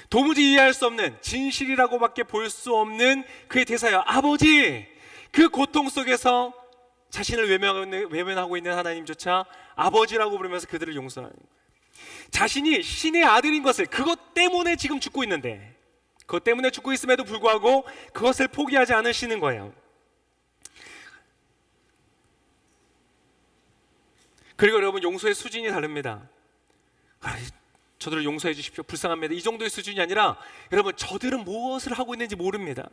도무지 이해할 수 없는, 진실이라고밖에 볼 수 없는 그의 대사예요. 아버지. 그 고통 속에서 자신을 외면하고 있는 하나님조차 아버지라고 부르면서 그들을 용서하는 거예요. 자신이 신의 아들인 것을, 그것 때문에 지금 죽고 있는데, 그것 때문에 죽고 있음에도 불구하고 그것을 포기하지 않으시는 거예요. 그리고 여러분, 용서의 수준이 다릅니다. 저들을 용서해 주십시오, 불쌍합니다, 이 정도의 수준이 아니라 여러분, 저들은 무엇을 하고 있는지 모릅니다.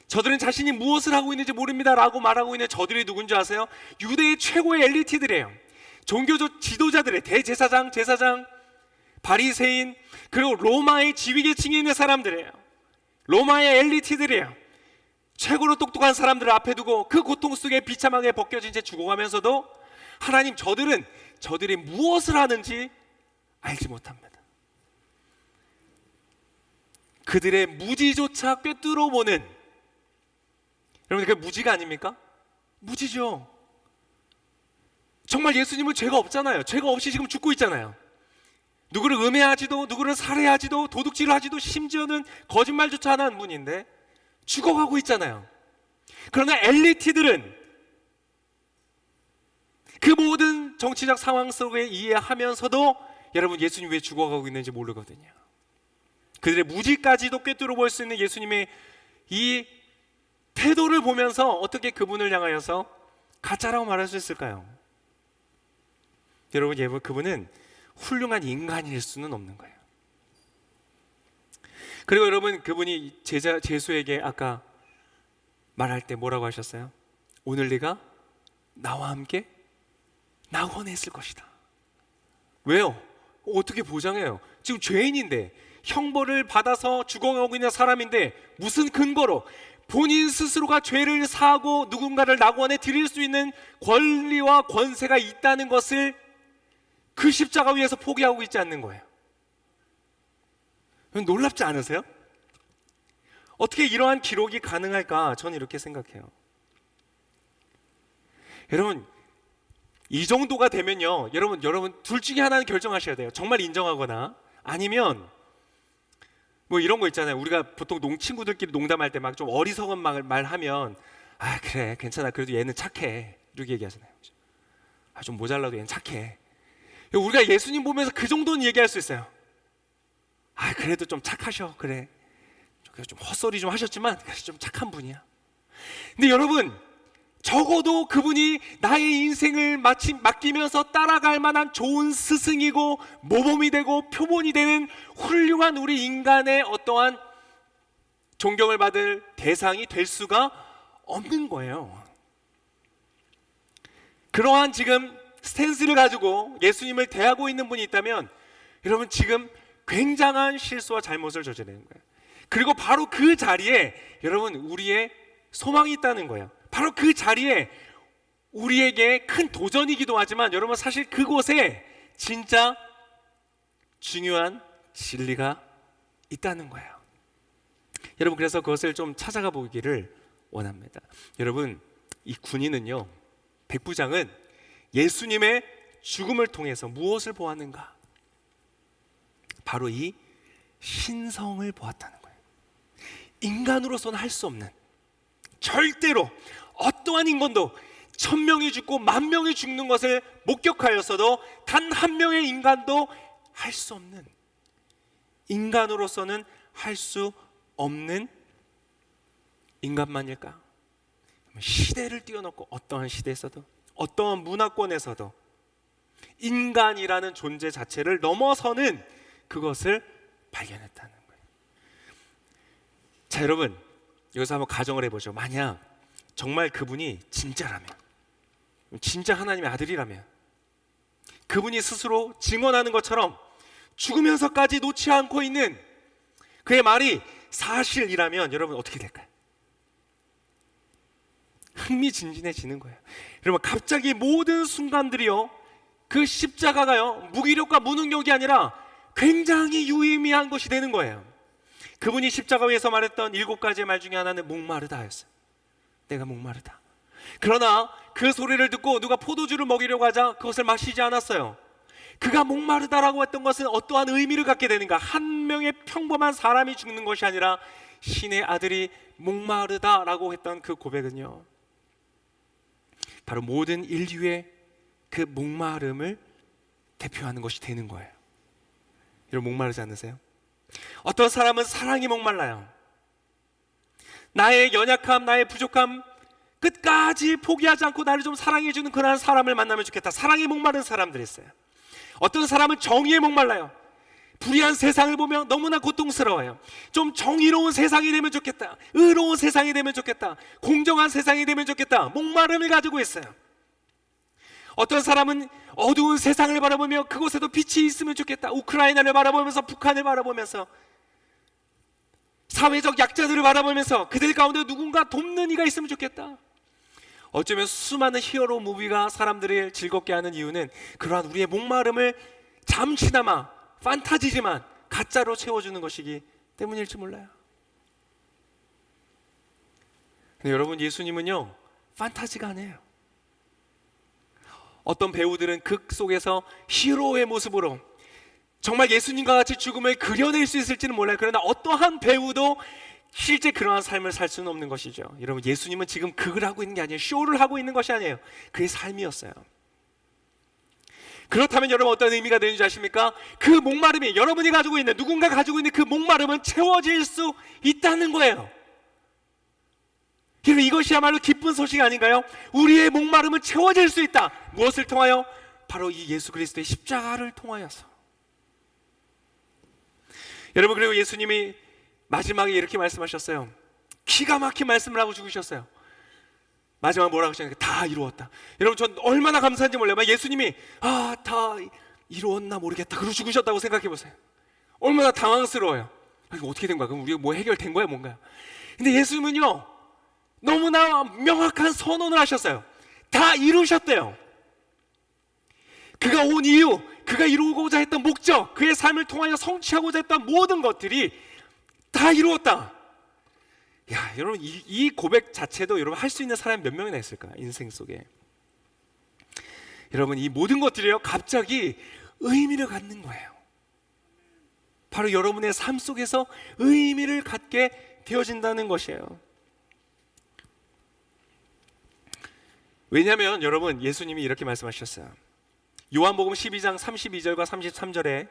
저들은 자신이 무엇을 하고 있는지 모릅니다 라고 말하고 있는 저들이 누군지 아세요? 유대의 최고의 엘리트들이에요. 종교적 지도자들의 대제사장, 제사장, 바리새인, 그리고 로마의 지위계층에 있는 사람들이에요. 로마의 엘리트들이에요. 최고로 똑똑한 사람들을 앞에 두고 그 고통 속에 비참하게 벗겨진 채 죽어가면서도 하나님, 저들이 무엇을 하는지 알지 못합니다. 그들의 무지조차 꿰뚫어 보는, 여러분, 그게 무지가 아닙니까? 무지죠. 정말 예수님은 죄가 없잖아요. 죄가 없이 지금 죽고 있잖아요. 누구를 음해하지도, 누구를 살해하지도, 도둑질을 하지도, 심지어는 거짓말조차 하는 분인데 죽어가고 있잖아요. 그러나 엘리트들은 그 모든 정치적 상황 속에 이해하면서도 여러분, 예수님이 왜 죽어가고 있는지 모르거든요. 그들의 무지까지도 꿰뚫어 볼 수 있는 예수님의 이 태도를 보면서 어떻게 그분을 향하여서 가짜라고 말할 수 있을까요? 여러분, 그분은 훌륭한 인간일 수는 없는 거예요. 그리고 여러분, 그분이 제수에게 아까 말할 때 뭐라고 하셨어요? 오늘 네가 나와 함께 낙원에 있을 것이다. 왜요? 어떻게 보장해요? 지금 죄인인데, 형벌을 받아서 죽어가고 있는 사람인데 무슨 근거로 본인 스스로가 죄를 사하고 누군가를 낙원에 들일 수 있는 권리와 권세가 있다는 것을 그 십자가 위에서 포기하고 있지 않는 거예요. 놀랍지 않으세요? 어떻게 이러한 기록이 가능할까? 저는 이렇게 생각해요. 여러분, 이 정도가 되면요, 여러분 둘 중에 하나는 결정하셔야 돼요. 정말 인정하거나, 아니면 뭐 이런 거 있잖아요. 우리가 보통 친구들끼리 농담할 때 막 좀 어리석은 말하면, 아 그래 괜찮아, 그래도 얘는 착해, 이렇게 얘기하잖아요. 아 좀 모자라도 얘는 착해. 우리가 예수님 보면서 그 정도는 얘기할 수 있어요. 아 그래도 좀 착하셔, 그래 좀 헛소리 좀 하셨지만 좀 착한 분이야. 근데 여러분, 적어도 그분이 나의 인생을 맡기면서 따라갈 만한 좋은 스승이고 모범이 되고 표본이 되는 훌륭한 우리 인간의 어떠한 존경을 받을 대상이 될 수가 없는 거예요. 그러한 지금 스탠스를 가지고 예수님을 대하고 있는 분이 있다면 여러분, 지금 굉장한 실수와 잘못을 저지르는 거예요. 그리고 바로 그 자리에 여러분, 우리의 소망이 있다는 거예요. 바로 그 자리에 우리에게 큰 도전이기도 하지만 여러분, 사실 그곳에 진짜 중요한 진리가 있다는 거예요. 여러분, 그래서 그것을 좀 찾아가 보기를 원합니다. 여러분, 이 군인은요, 백부장은 예수님의 죽음을 통해서 무엇을 보았는가? 바로 이 신성을 보았다는 거예요. 인간으로서는 할 수 없는, 절대로 어떠한 인간도 1000명이 죽고 10,000명이 죽는 것을 목격하였어도 단 한 명의 인간도 할 수 없는, 인간으로서는 할 수 없는 인간만일까? 시대를 뛰어넘고 어떠한 시대에서도, 어떠한 문화권에서도 인간이라는 존재 자체를 넘어서는 그것을 발견했다는 거예요. 자, 여러분, 여기서 한번 가정을 해보죠. 만약 정말 그분이 진짜라면, 진짜 하나님의 아들이라면, 그분이 스스로 증언하는 것처럼 죽으면서까지 놓지 않고 있는 그의 말이 사실이라면 여러분 어떻게 될까요? 흥미진진해지는 거예요. 여러분, 갑자기 모든 순간들이요, 그 십자가가요, 무기력과 무능력이 아니라 굉장히 유의미한 것이 되는 거예요. 그분이 십자가 위에서 말했던 7가지의 말 중에 하나는 목마르다였어요. 내가 목마르다. 그러나 그 소리를 듣고 누가 포도주를 먹이려고 하자 그것을 마시지 않았어요. 그가 목마르다라고 했던 것은 어떠한 의미를 갖게 되는가? 한 명의 평범한 사람이 죽는 것이 아니라 신의 아들이 목마르다라고 했던 그 고백은요, 바로 모든 인류의 그 목마름을 대표하는 것이 되는 거예요. 여러분, 목마르지 않으세요? 어떤 사람은 사랑이 목말라요. 나의 연약함, 나의 부족함 끝까지 포기하지 않고 나를 좀 사랑해주는 그런 사람을 만나면 좋겠다. 사랑에 목마른 사람들이 있어요. 어떤 사람은 정의에 목말라요. 불의한 세상을 보며 너무나 고통스러워요. 좀 정의로운 세상이 되면 좋겠다. 의로운 세상이 되면 좋겠다. 공정한 세상이 되면 좋겠다. 목마름을 가지고 있어요. 어떤 사람은 어두운 세상을 바라보며 그곳에도 빛이 있으면 좋겠다. 우크라이나를 바라보면서, 북한을 바라보면서, 사회적 약자들을 바라보면서 그들 가운데 누군가 돕는 이가 있으면 좋겠다. 어쩌면 수많은 히어로 무비가 사람들을 즐겁게 하는 이유는 그러한 우리의 목마름을 잠시나마, 판타지지만 가짜로 채워주는 것이기 때문일지 몰라요. 근데 여러분, 예수님은요, 판타지가 아니에요. 어떤 배우들은 극 속에서 히어로의 모습으로 정말 예수님과 같이 죽음을 그려낼 수 있을지는 몰라요. 그러나 어떠한 배우도 실제 그러한 삶을 살 수는 없는 것이죠. 여러분, 예수님은 지금 극을 하고 있는 게 아니에요. 쇼를 하고 있는 것이 아니에요. 그의 삶이었어요. 그렇다면 여러분, 어떤 의미가 되는지 아십니까? 그 목마름이, 여러분이 가지고 있는, 누군가 가지고 있는 그 목마름은 채워질 수 있다는 거예요. 여러분, 이것이야말로 기쁜 소식 아닌가요? 우리의 목마름은 채워질 수 있다. 무엇을 통하여? 바로 이 예수 그리스도의 십자가를 통하여서. 여러분, 그리고 예수님이 마지막에 이렇게 말씀하셨어요. 기가 막힌 말씀을 하고 죽으셨어요. 마지막에 뭐라고 하셨냐면 다 이루었다. 여러분, 전 얼마나 감사한지 몰라요. 예수님이 다 이루었나 모르겠다 그러고 죽으셨다고 생각해 보세요. 얼마나 당황스러워요. 이거 어떻게 된 거야? 그럼 우리가 뭐 해결된 거야, 뭔가요? 근데 예수님은요, 너무나 명확한 선언을 하셨어요. 다 이루셨대요. 그가 온 이유, 그가 이루고자 했던 목적, 그의 삶을 통하여 성취하고자 했던 모든 것들이 다 이루었다. 야, 여러분, 이 고백 자체도 여러분 할 수 있는 사람이 몇 명이나 있을까? 인생 속에. 여러분, 이 모든 것들이요, 갑자기 의미를 갖는 거예요. 바로 여러분의 삶 속에서 의미를 갖게 되어진다는 것이에요. 왜냐하면 여러분, 예수님이 이렇게 말씀하셨어요. 요한복음 12장 32절과 33절에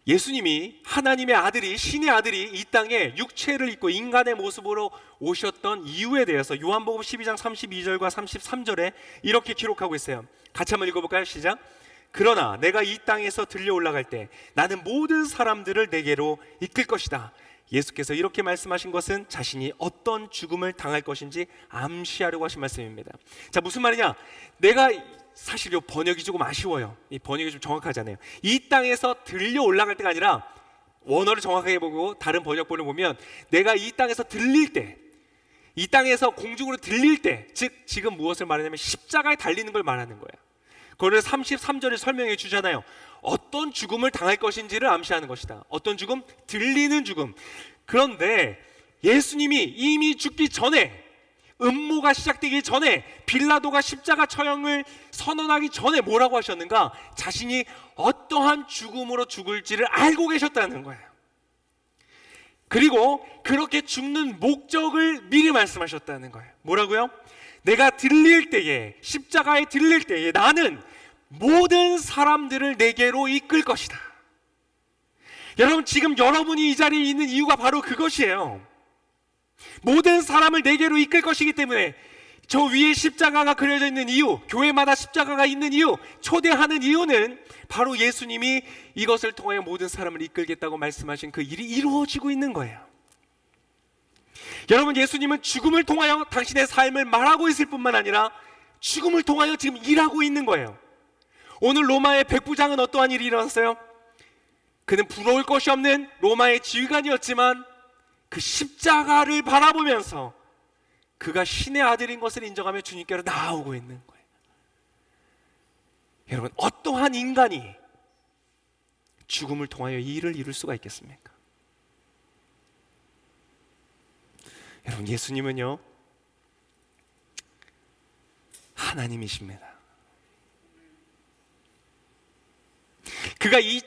예수님이, 하나님의 아들이, 신의 아들이 이 땅에 육체를 입고 인간의 모습으로 오셨던 이유에 대해서 요한복음 12장 32절과 33절에 이렇게 기록하고 있어요. 같이 한번 읽어볼까요? 시작. 그러나 내가 이 땅에서 들려 올라갈 때 나는 모든 사람들을 내게로 이끌 것이다. 예수께서 이렇게 말씀하신 것은 자신이 어떤 죽음을 당할 것인지 암시하려고 하신 말씀입니다. 자, 무슨 말이냐? 내가 사실 이 번역이 조금 아쉬워요. 이 번역이 좀 정확하지 않아요. 이 땅에서 들려 올라갈 때가 아니라, 원어를 정확하게 보고 다른 번역본을 보면 내가 이 땅에서 들릴 때, 이 땅에서 공중으로 들릴 때, 즉 지금 무엇을 말하냐면 십자가에 달리는 걸 말하는 거예요. 그걸 33절에 설명해 주잖아요. 어떤 죽음을 당할 것인지를 암시하는 것이다. 어떤 죽음? 들리는 죽음. 그런데 예수님이 이미 죽기 전에, 음모가 시작되기 전에, 빌라도가 십자가 처형을 선언하기 전에 뭐라고 하셨는가? 자신이 어떠한 죽음으로 죽을지를 알고 계셨다는 거예요. 그리고 그렇게 죽는 목적을 미리 말씀하셨다는 거예요. 뭐라고요? 내가 들릴 때에, 십자가에 들릴 때에 나는 모든 사람들을 내게로 이끌 것이다. 여러분, 지금 여러분이 이 자리에 있는 이유가 바로 그것이에요. 모든 사람을 내게로 이끌 것이기 때문에 저 위에 십자가가 그려져 있는 이유, 교회마다 십자가가 있는 이유, 초대하는 이유는 바로 예수님이 이것을 통하여 모든 사람을 이끌겠다고 말씀하신 그 일이 이루어지고 있는 거예요. 여러분, 예수님은 죽음을 통하여 당신의 삶을 말하고 있을 뿐만 아니라 죽음을 통하여 지금 일하고 있는 거예요. 오늘 로마의 백부장은 어떠한 일이 일어났어요? 그는 부러울 것이 없는 로마의 지휘관이었지만 그 십자가를 바라보면서 그가 신의 아들인 것을 인정하며 주님께로 나아오고 있는 거예요. 여러분, 어떠한 인간이 죽음을 통하여 이 일을 이룰 수가 있겠습니까? 여러분, 예수님은요, 하나님이십니다. 그가 이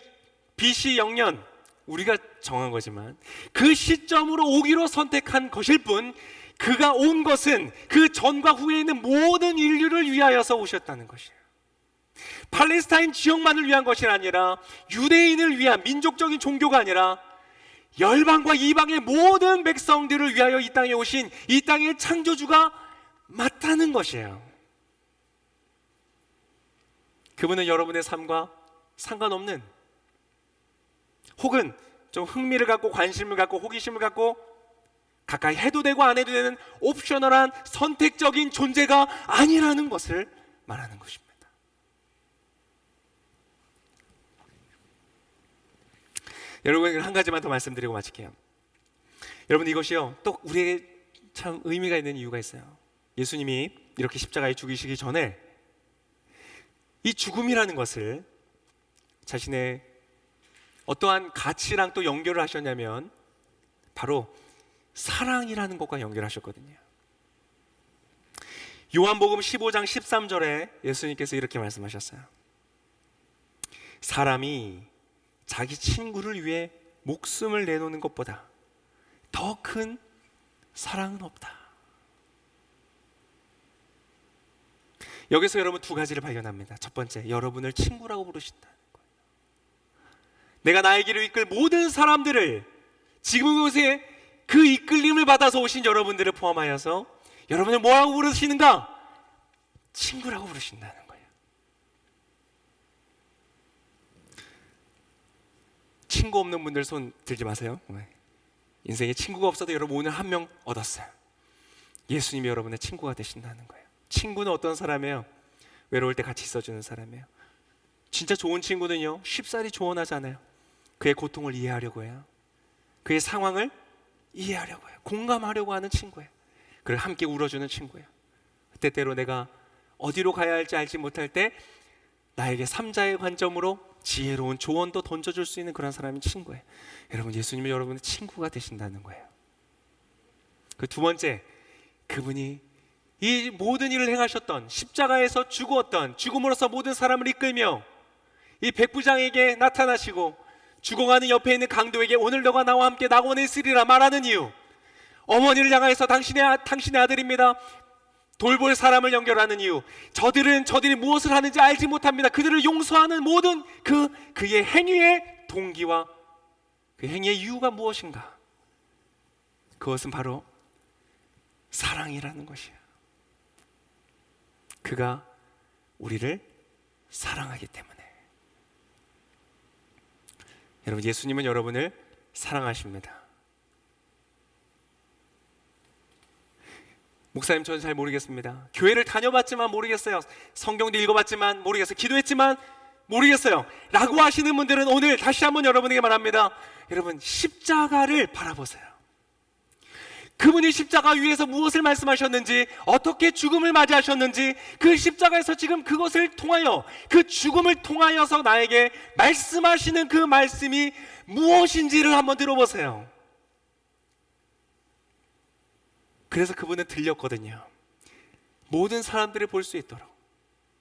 BC 0년, 우리가 정한 거지만 그 시점으로 오기로 선택한 것일 뿐, 그가 온 것은 그 전과 후에 있는 모든 인류를 위하여서 오셨다는 것이에요. 팔레스타인 지역만을 위한 것이 아니라 유대인을 위한, 민족적인 종교가 아니라 열방과 이방의 모든 백성들을 위하여 이 땅에 오신 이 땅의 창조주가 맞다는 것이에요. 그분은 여러분의 삶과 상관없는, 혹은 좀 흥미를 갖고 관심을 갖고 호기심을 갖고 가까이 해도 되고 안 해도 되는 옵셔널한 선택적인 존재가 아니라는 것을 말하는 것입니다. 여러분, 한 가지만 더 말씀드리고 마칠게요. 여러분, 이것이요, 또 우리에게 참 의미가 있는 이유가 있어요. 예수님이 이렇게 십자가에 죽이시기 전에 이 죽음이라는 것을 자신의 어떠한 가치랑 또 연결을 하셨냐면 바로 사랑이라는 것과 연결하셨거든요. 요한복음 15장 13절에 예수님께서 이렇게 말씀하셨어요. 사람이 자기 친구를 위해 목숨을 내놓는 것보다 더 큰 사랑은 없다. 여기서 여러분 두 가지를 발견합니다. 첫 번째, 여러분을 친구라고 부르신다는 거예요. 내가 나의 길을 이끌 모든 사람들을, 지금 이곳에 그 이끌림을 받아서 오신 여러분들을 포함하여서 여러분을 뭐라고 부르시는가? 친구라고 부르신다는 거예요. 친구 없는 분들 손 들지 마세요. 인생에 친구가 없어도 여러분 오늘 한 명 얻었어요. 예수님이 여러분의 친구가 되신다는 거예요. 친구는 어떤 사람이에요? 외로울 때 같이 있어주는 사람이에요. 진짜 좋은 친구는요, 쉽사리 조언하잖아요. 그의 고통을 이해하려고 해요. 그의 상황을 이해하려고 해요. 공감하려고 하는 친구예요. 그를 함께 울어주는 친구예요. 때때로 내가 어디로 가야 할지 알지 못할 때 나에게 삼자의 관점으로 지혜로운 조언도 던져줄 수 있는 그런 사람이 친구예요. 여러분, 예수님이 여러분의 친구가 되신다는 거예요. 그 두 번째, 그분이 이 모든 일을 행하셨던, 십자가에서 죽었던, 죽음으로써 모든 사람을 이끌며 이 백부장에게 나타나시고 죽어가는 옆에 있는 강도에게 오늘 너가 나와 함께 낙원에 있으리라 말하는 이유, 어머니를 향하여서 당신의 아들입니다, 돌볼 사람을 연결하는 이유, 저들이 무엇을 하는지 알지 못합니다, 그들을 용서하는 모든 그의 행위의 동기와 그 행위의 이유가 무엇인가? 그것은 바로 사랑이라는 것이에요. 그가 우리를 사랑하기 때문에. 여러분, 예수님은 여러분을 사랑하십니다. 목사님, 저는 잘 모르겠습니다. 교회를 다녀봤지만 모르겠어요. 성경도 읽어봤지만 모르겠어요. 기도했지만 모르겠어요 라고 하시는 분들은 오늘 다시 한번 여러분에게 말합니다. 여러분, 십자가를 바라보세요. 그분이 십자가 위에서 무엇을 말씀하셨는지, 어떻게 죽음을 맞이하셨는지, 그 십자가에서 지금 그것을 통하여, 그 죽음을 통하여서 나에게 말씀하시는 그 말씀이 무엇인지를 한번 들어보세요. 그래서 그분은 들렸거든요. 모든 사람들이 볼 수 있도록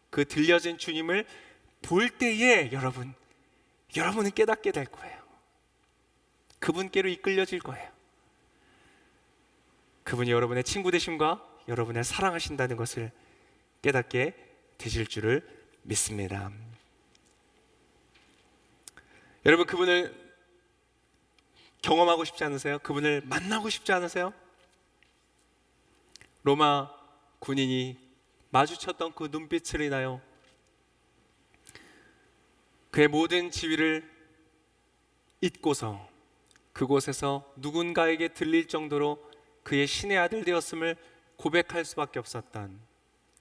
그 들려진 주님을 볼 때에 여러분은 깨닫게 될 거예요. 그분께로 이끌려질 거예요. 그분이 여러분의 친구 되심과 여러분을 사랑하신다는 것을 깨닫게 되실 줄을 믿습니다. 여러분, 그분을 경험하고 싶지 않으세요? 그분을 만나고 싶지 않으세요? 로마 군인이 마주쳤던 그 눈빛을 인하여 그의 모든 지위를 잊고서 그곳에서 누군가에게 들릴 정도로 그의 신의 아들 되었음을 고백할 수밖에 없었던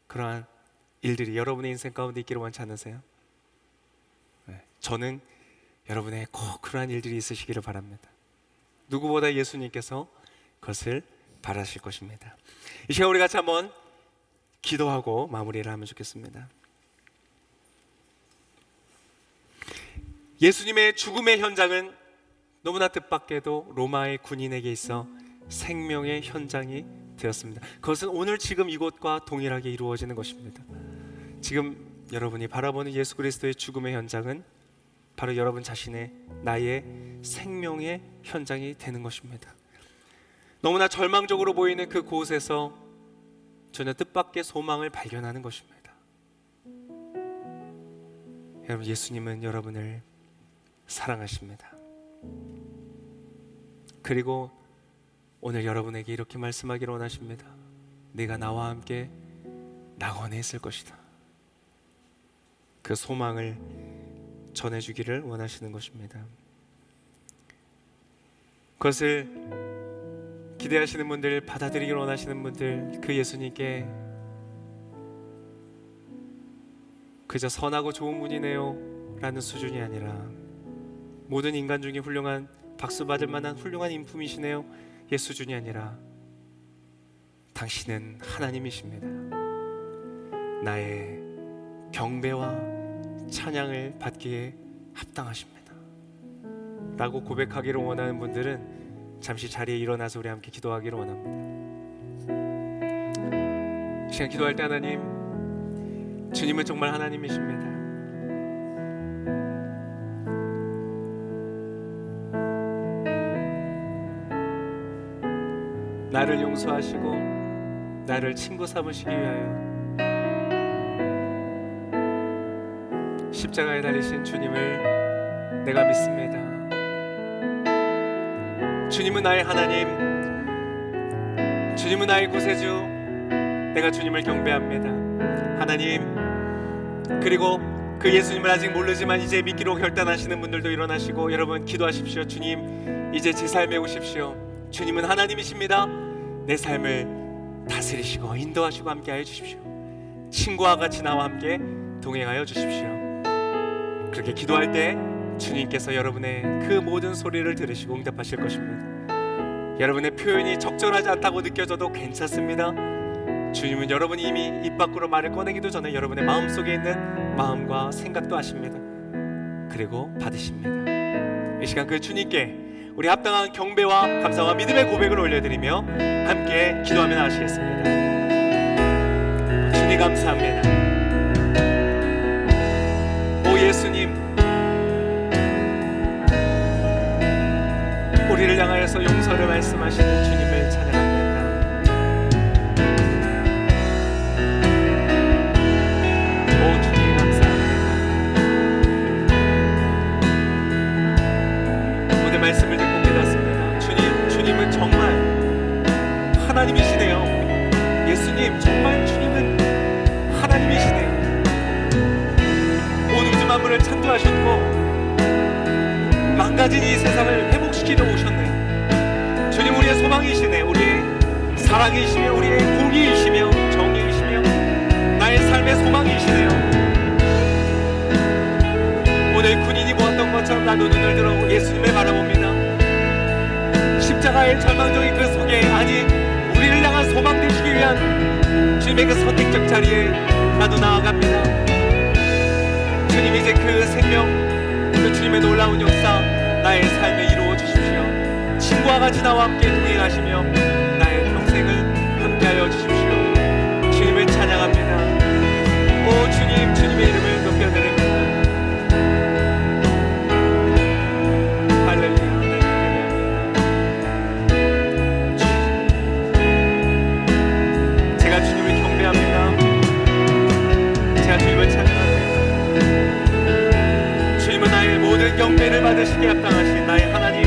그러한 일들이 여러분의 인생 가운데 있기를 원치 않으세요? 저는 여러분의 꼭 그러한 일들이 있으시기를 바랍니다. 누구보다 예수님께서 그것을 바라실 것입니다. 이 시간 우리 같이 한번 기도하고 마무리를 하면 좋겠습니다. 예수님의 죽음의 현장은 너무나 뜻밖에도 로마의 군인에게 있어 생명의 현장이 되었습니다. 그것은 오늘 지금 이곳과 동일하게 이루어지는 것입니다. 지금 여러분이 바라보는 예수 그리스도의 죽음의 현장은 바로 여러분 자신의 나의 생명의 현장이 되는 것입니다. 너무나 절망적으로 보이는 그 곳에서 전혀 뜻밖의 소망을 발견하는 것입니다. 여러분, 예수님은 여러분을 사랑하십니다. 그리고 오늘 여러분에게 이렇게 말씀하기를 원하십니다. 네가 나와 함께 낙원에 있을 것이다. 그 소망을 전해주기를 원하시는 것입니다. 그것을 기대하시는 분들, 받아들이기를 원하시는 분들, 그 예수님께 그저 선하고 좋은 분이네요 라는 수준이 아니라 모든 인간 중에 훌륭한, 박수 받을 만한 훌륭한 인품이시네요 의 수준이 아니라 당신은 하나님이십니다. 나의 경배와 찬양을 받기에 합당하십니다 라고 고백하기를 원하는 분들은 잠시 자리에 일어나서 우리 함께 기도하기를 원합니다. 이 시간 기도할 때 하나님, 주님은 정말 하나님이십니다. 나를 용서하시고 나를 친구 삼으시기 위하여 십자가에 달리신 주님을 내가 믿습니다. 주님은 나의 하나님, 주님은 나의 구세주. 내가 주님을 경배합니다. 하나님, 그리고 그 예수님을 아직 모르지만 이제 믿기로 결단하시는 분들도 일어나시고 여러분 기도하십시오. 주님, 이제 제 삶에 오십시오. 주님은 하나님이십니다. 내 삶을 다스리시고 인도하시고 함께하여 주십시오. 친구와 같이 나와 함께 동행하여 주십시오. 그렇게 기도할 때 주님께서 여러분의 그 모든 소리를 들으시고 응답하실 것입니다. 여러분의 표현이 적절하지 않다고 느껴져도 괜찮습니다. 주님은 여러분이 이미 입 밖으로 말을 꺼내기도 전에 여러분의 마음속에 있는 마음과 생각도 아십니다. 그리고 받으십니다. 이 시간 그 주님께 우리 합당한 경배와 감사와 믿음의 고백을 올려드리며 함께 기도하며 나가시겠습니다. 주님 감사합니다. 오 예수님, 우리를 향하여서 용서를 말씀하시는 주님을 찬양합니다. 오 주님 감사합니다. 오늘 말씀을 듣고 깨닫습니다. 주님은 정말 하나님이시네요. 예수님, 정말 주님은 하나님이시네요. 온 우주 만물을 창조하셨고 망가진 이 세상을 회복시키러 오셨네. 주님, 우리의 소망이시네. 우리의 사랑이시며 우리의 공의이시며 정의이시며 나의 삶의 소망이시네요. 오늘 군인이 보았던 것처럼 나도 눈을 들어 예수님을 바라봅니다. 십자가의 절망적인 그 속에, 아니 우리를 향한 소망 되시기 위한 주님의 그 선택적 자리에 나도 나아갑니다. 주님, 이제 그 생명, 그 주님의 놀라운 역사 나의 삶에 이루어 주십시오. 친구와 같이 나와 함께 동행하시며 나의 평생을 함께하여 주십시오. 주님을 찬양합니다. 오 주님, 주님의 이름을 높여드립니다. 할렐루야. 제가 주님을 경배합니다. 제가 주님을 찬양합니다. 주님은 나의 모든 경배를 받으시기에 합당하신 나의 하나님,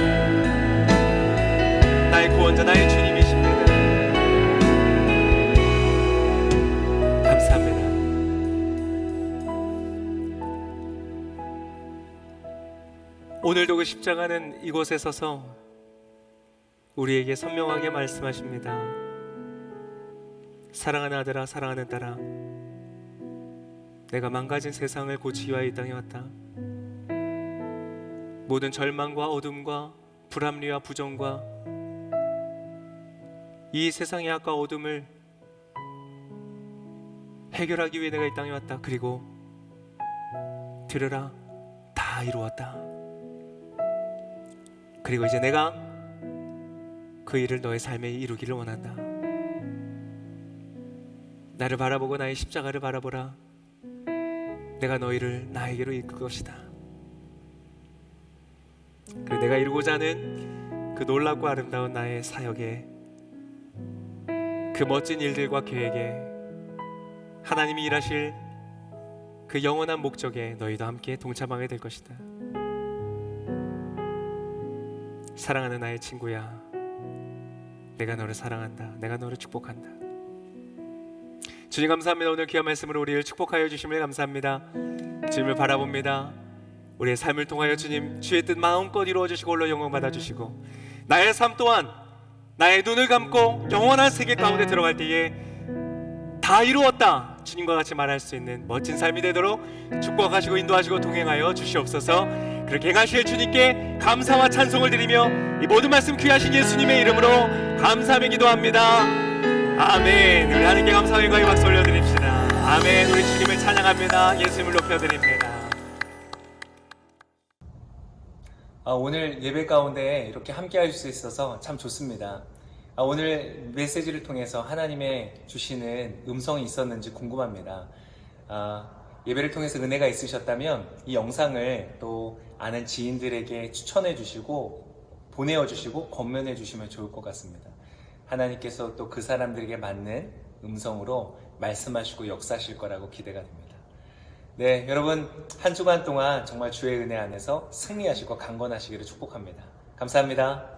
나의 구원자, 나의 주님이십니다. 오늘도 그 십자가는 이곳에 서서 우리에게 선명하게 말씀하십니다. 사랑하는 아들아, 사랑하는 딸아, 내가 망가진 세상을 고치기 위하여 이 땅에 왔다. 모든 절망과 어둠과 불합리와 부정과 이 세상의 악과 어둠을 해결하기 위해 내가 이 땅에 왔다. 그리고 들으라, 다 이루었다. 그리고 이제 내가 그 일을 너의 삶에 이루기를 원한다. 나를 바라보고 나의 십자가를 바라보라. 내가 너희를 나에게로 이끌 것이다. 그리고 내가 이루고자 하는 그 놀랍고 아름다운 나의 사역에, 그 멋진 일들과 계획에, 하나님이 일하실 그 영원한 목적에 너희도 함께 동참하게 될 것이다. 사랑하는 나의 친구야, 내가 너를 사랑한다. 내가 너를 축복한다. 주님 감사합니다. 오늘 귀한 말씀으로 우리를 축복하여 주심을 감사합니다. 주님을 바라봅니다. 우리의 삶을 통하여 주님 주의 뜻 마음껏 이루어 주시고 홀로 영광 받아 주시고, 나의 삶 또한 나의 눈을 감고 영원한 세계 가운데 들어갈 때에 다 이루었다, 주님과 같이 말할 수 있는 멋진 삶이 되도록 축복하시고 인도하시고 동행하여 주시옵소서. 그렇게 행하실 주님께 감사와 찬송을 드리며 이 모든 말씀 귀하신 예수님의 이름으로 감사하며 기도합니다. 아멘. 우리 하나님께 감사와 영광의 박수 올려드립시다. 아멘. 우리 주님을 찬양합니다. 예수님을 높여드립니다. 오늘 예배 가운데 이렇게 함께 할 수 있어서 참 좋습니다. 오늘 메시지를 통해서 하나님의 주시는 음성이 있었는지 궁금합니다. 예배를 통해서 은혜가 있으셨다면 이 영상을 또 아는 지인들에게 추천해 주시고 보내어 주시고 권면해 주시면 좋을 것 같습니다. 하나님께서 또 그 사람들에게 맞는 음성으로 말씀하시고 역사하실 거라고 기대가 됩니다. 네, 여러분 한 주간 동안 정말 주의 은혜 안에서 승리하시고 강건하시기를 축복합니다. 감사합니다.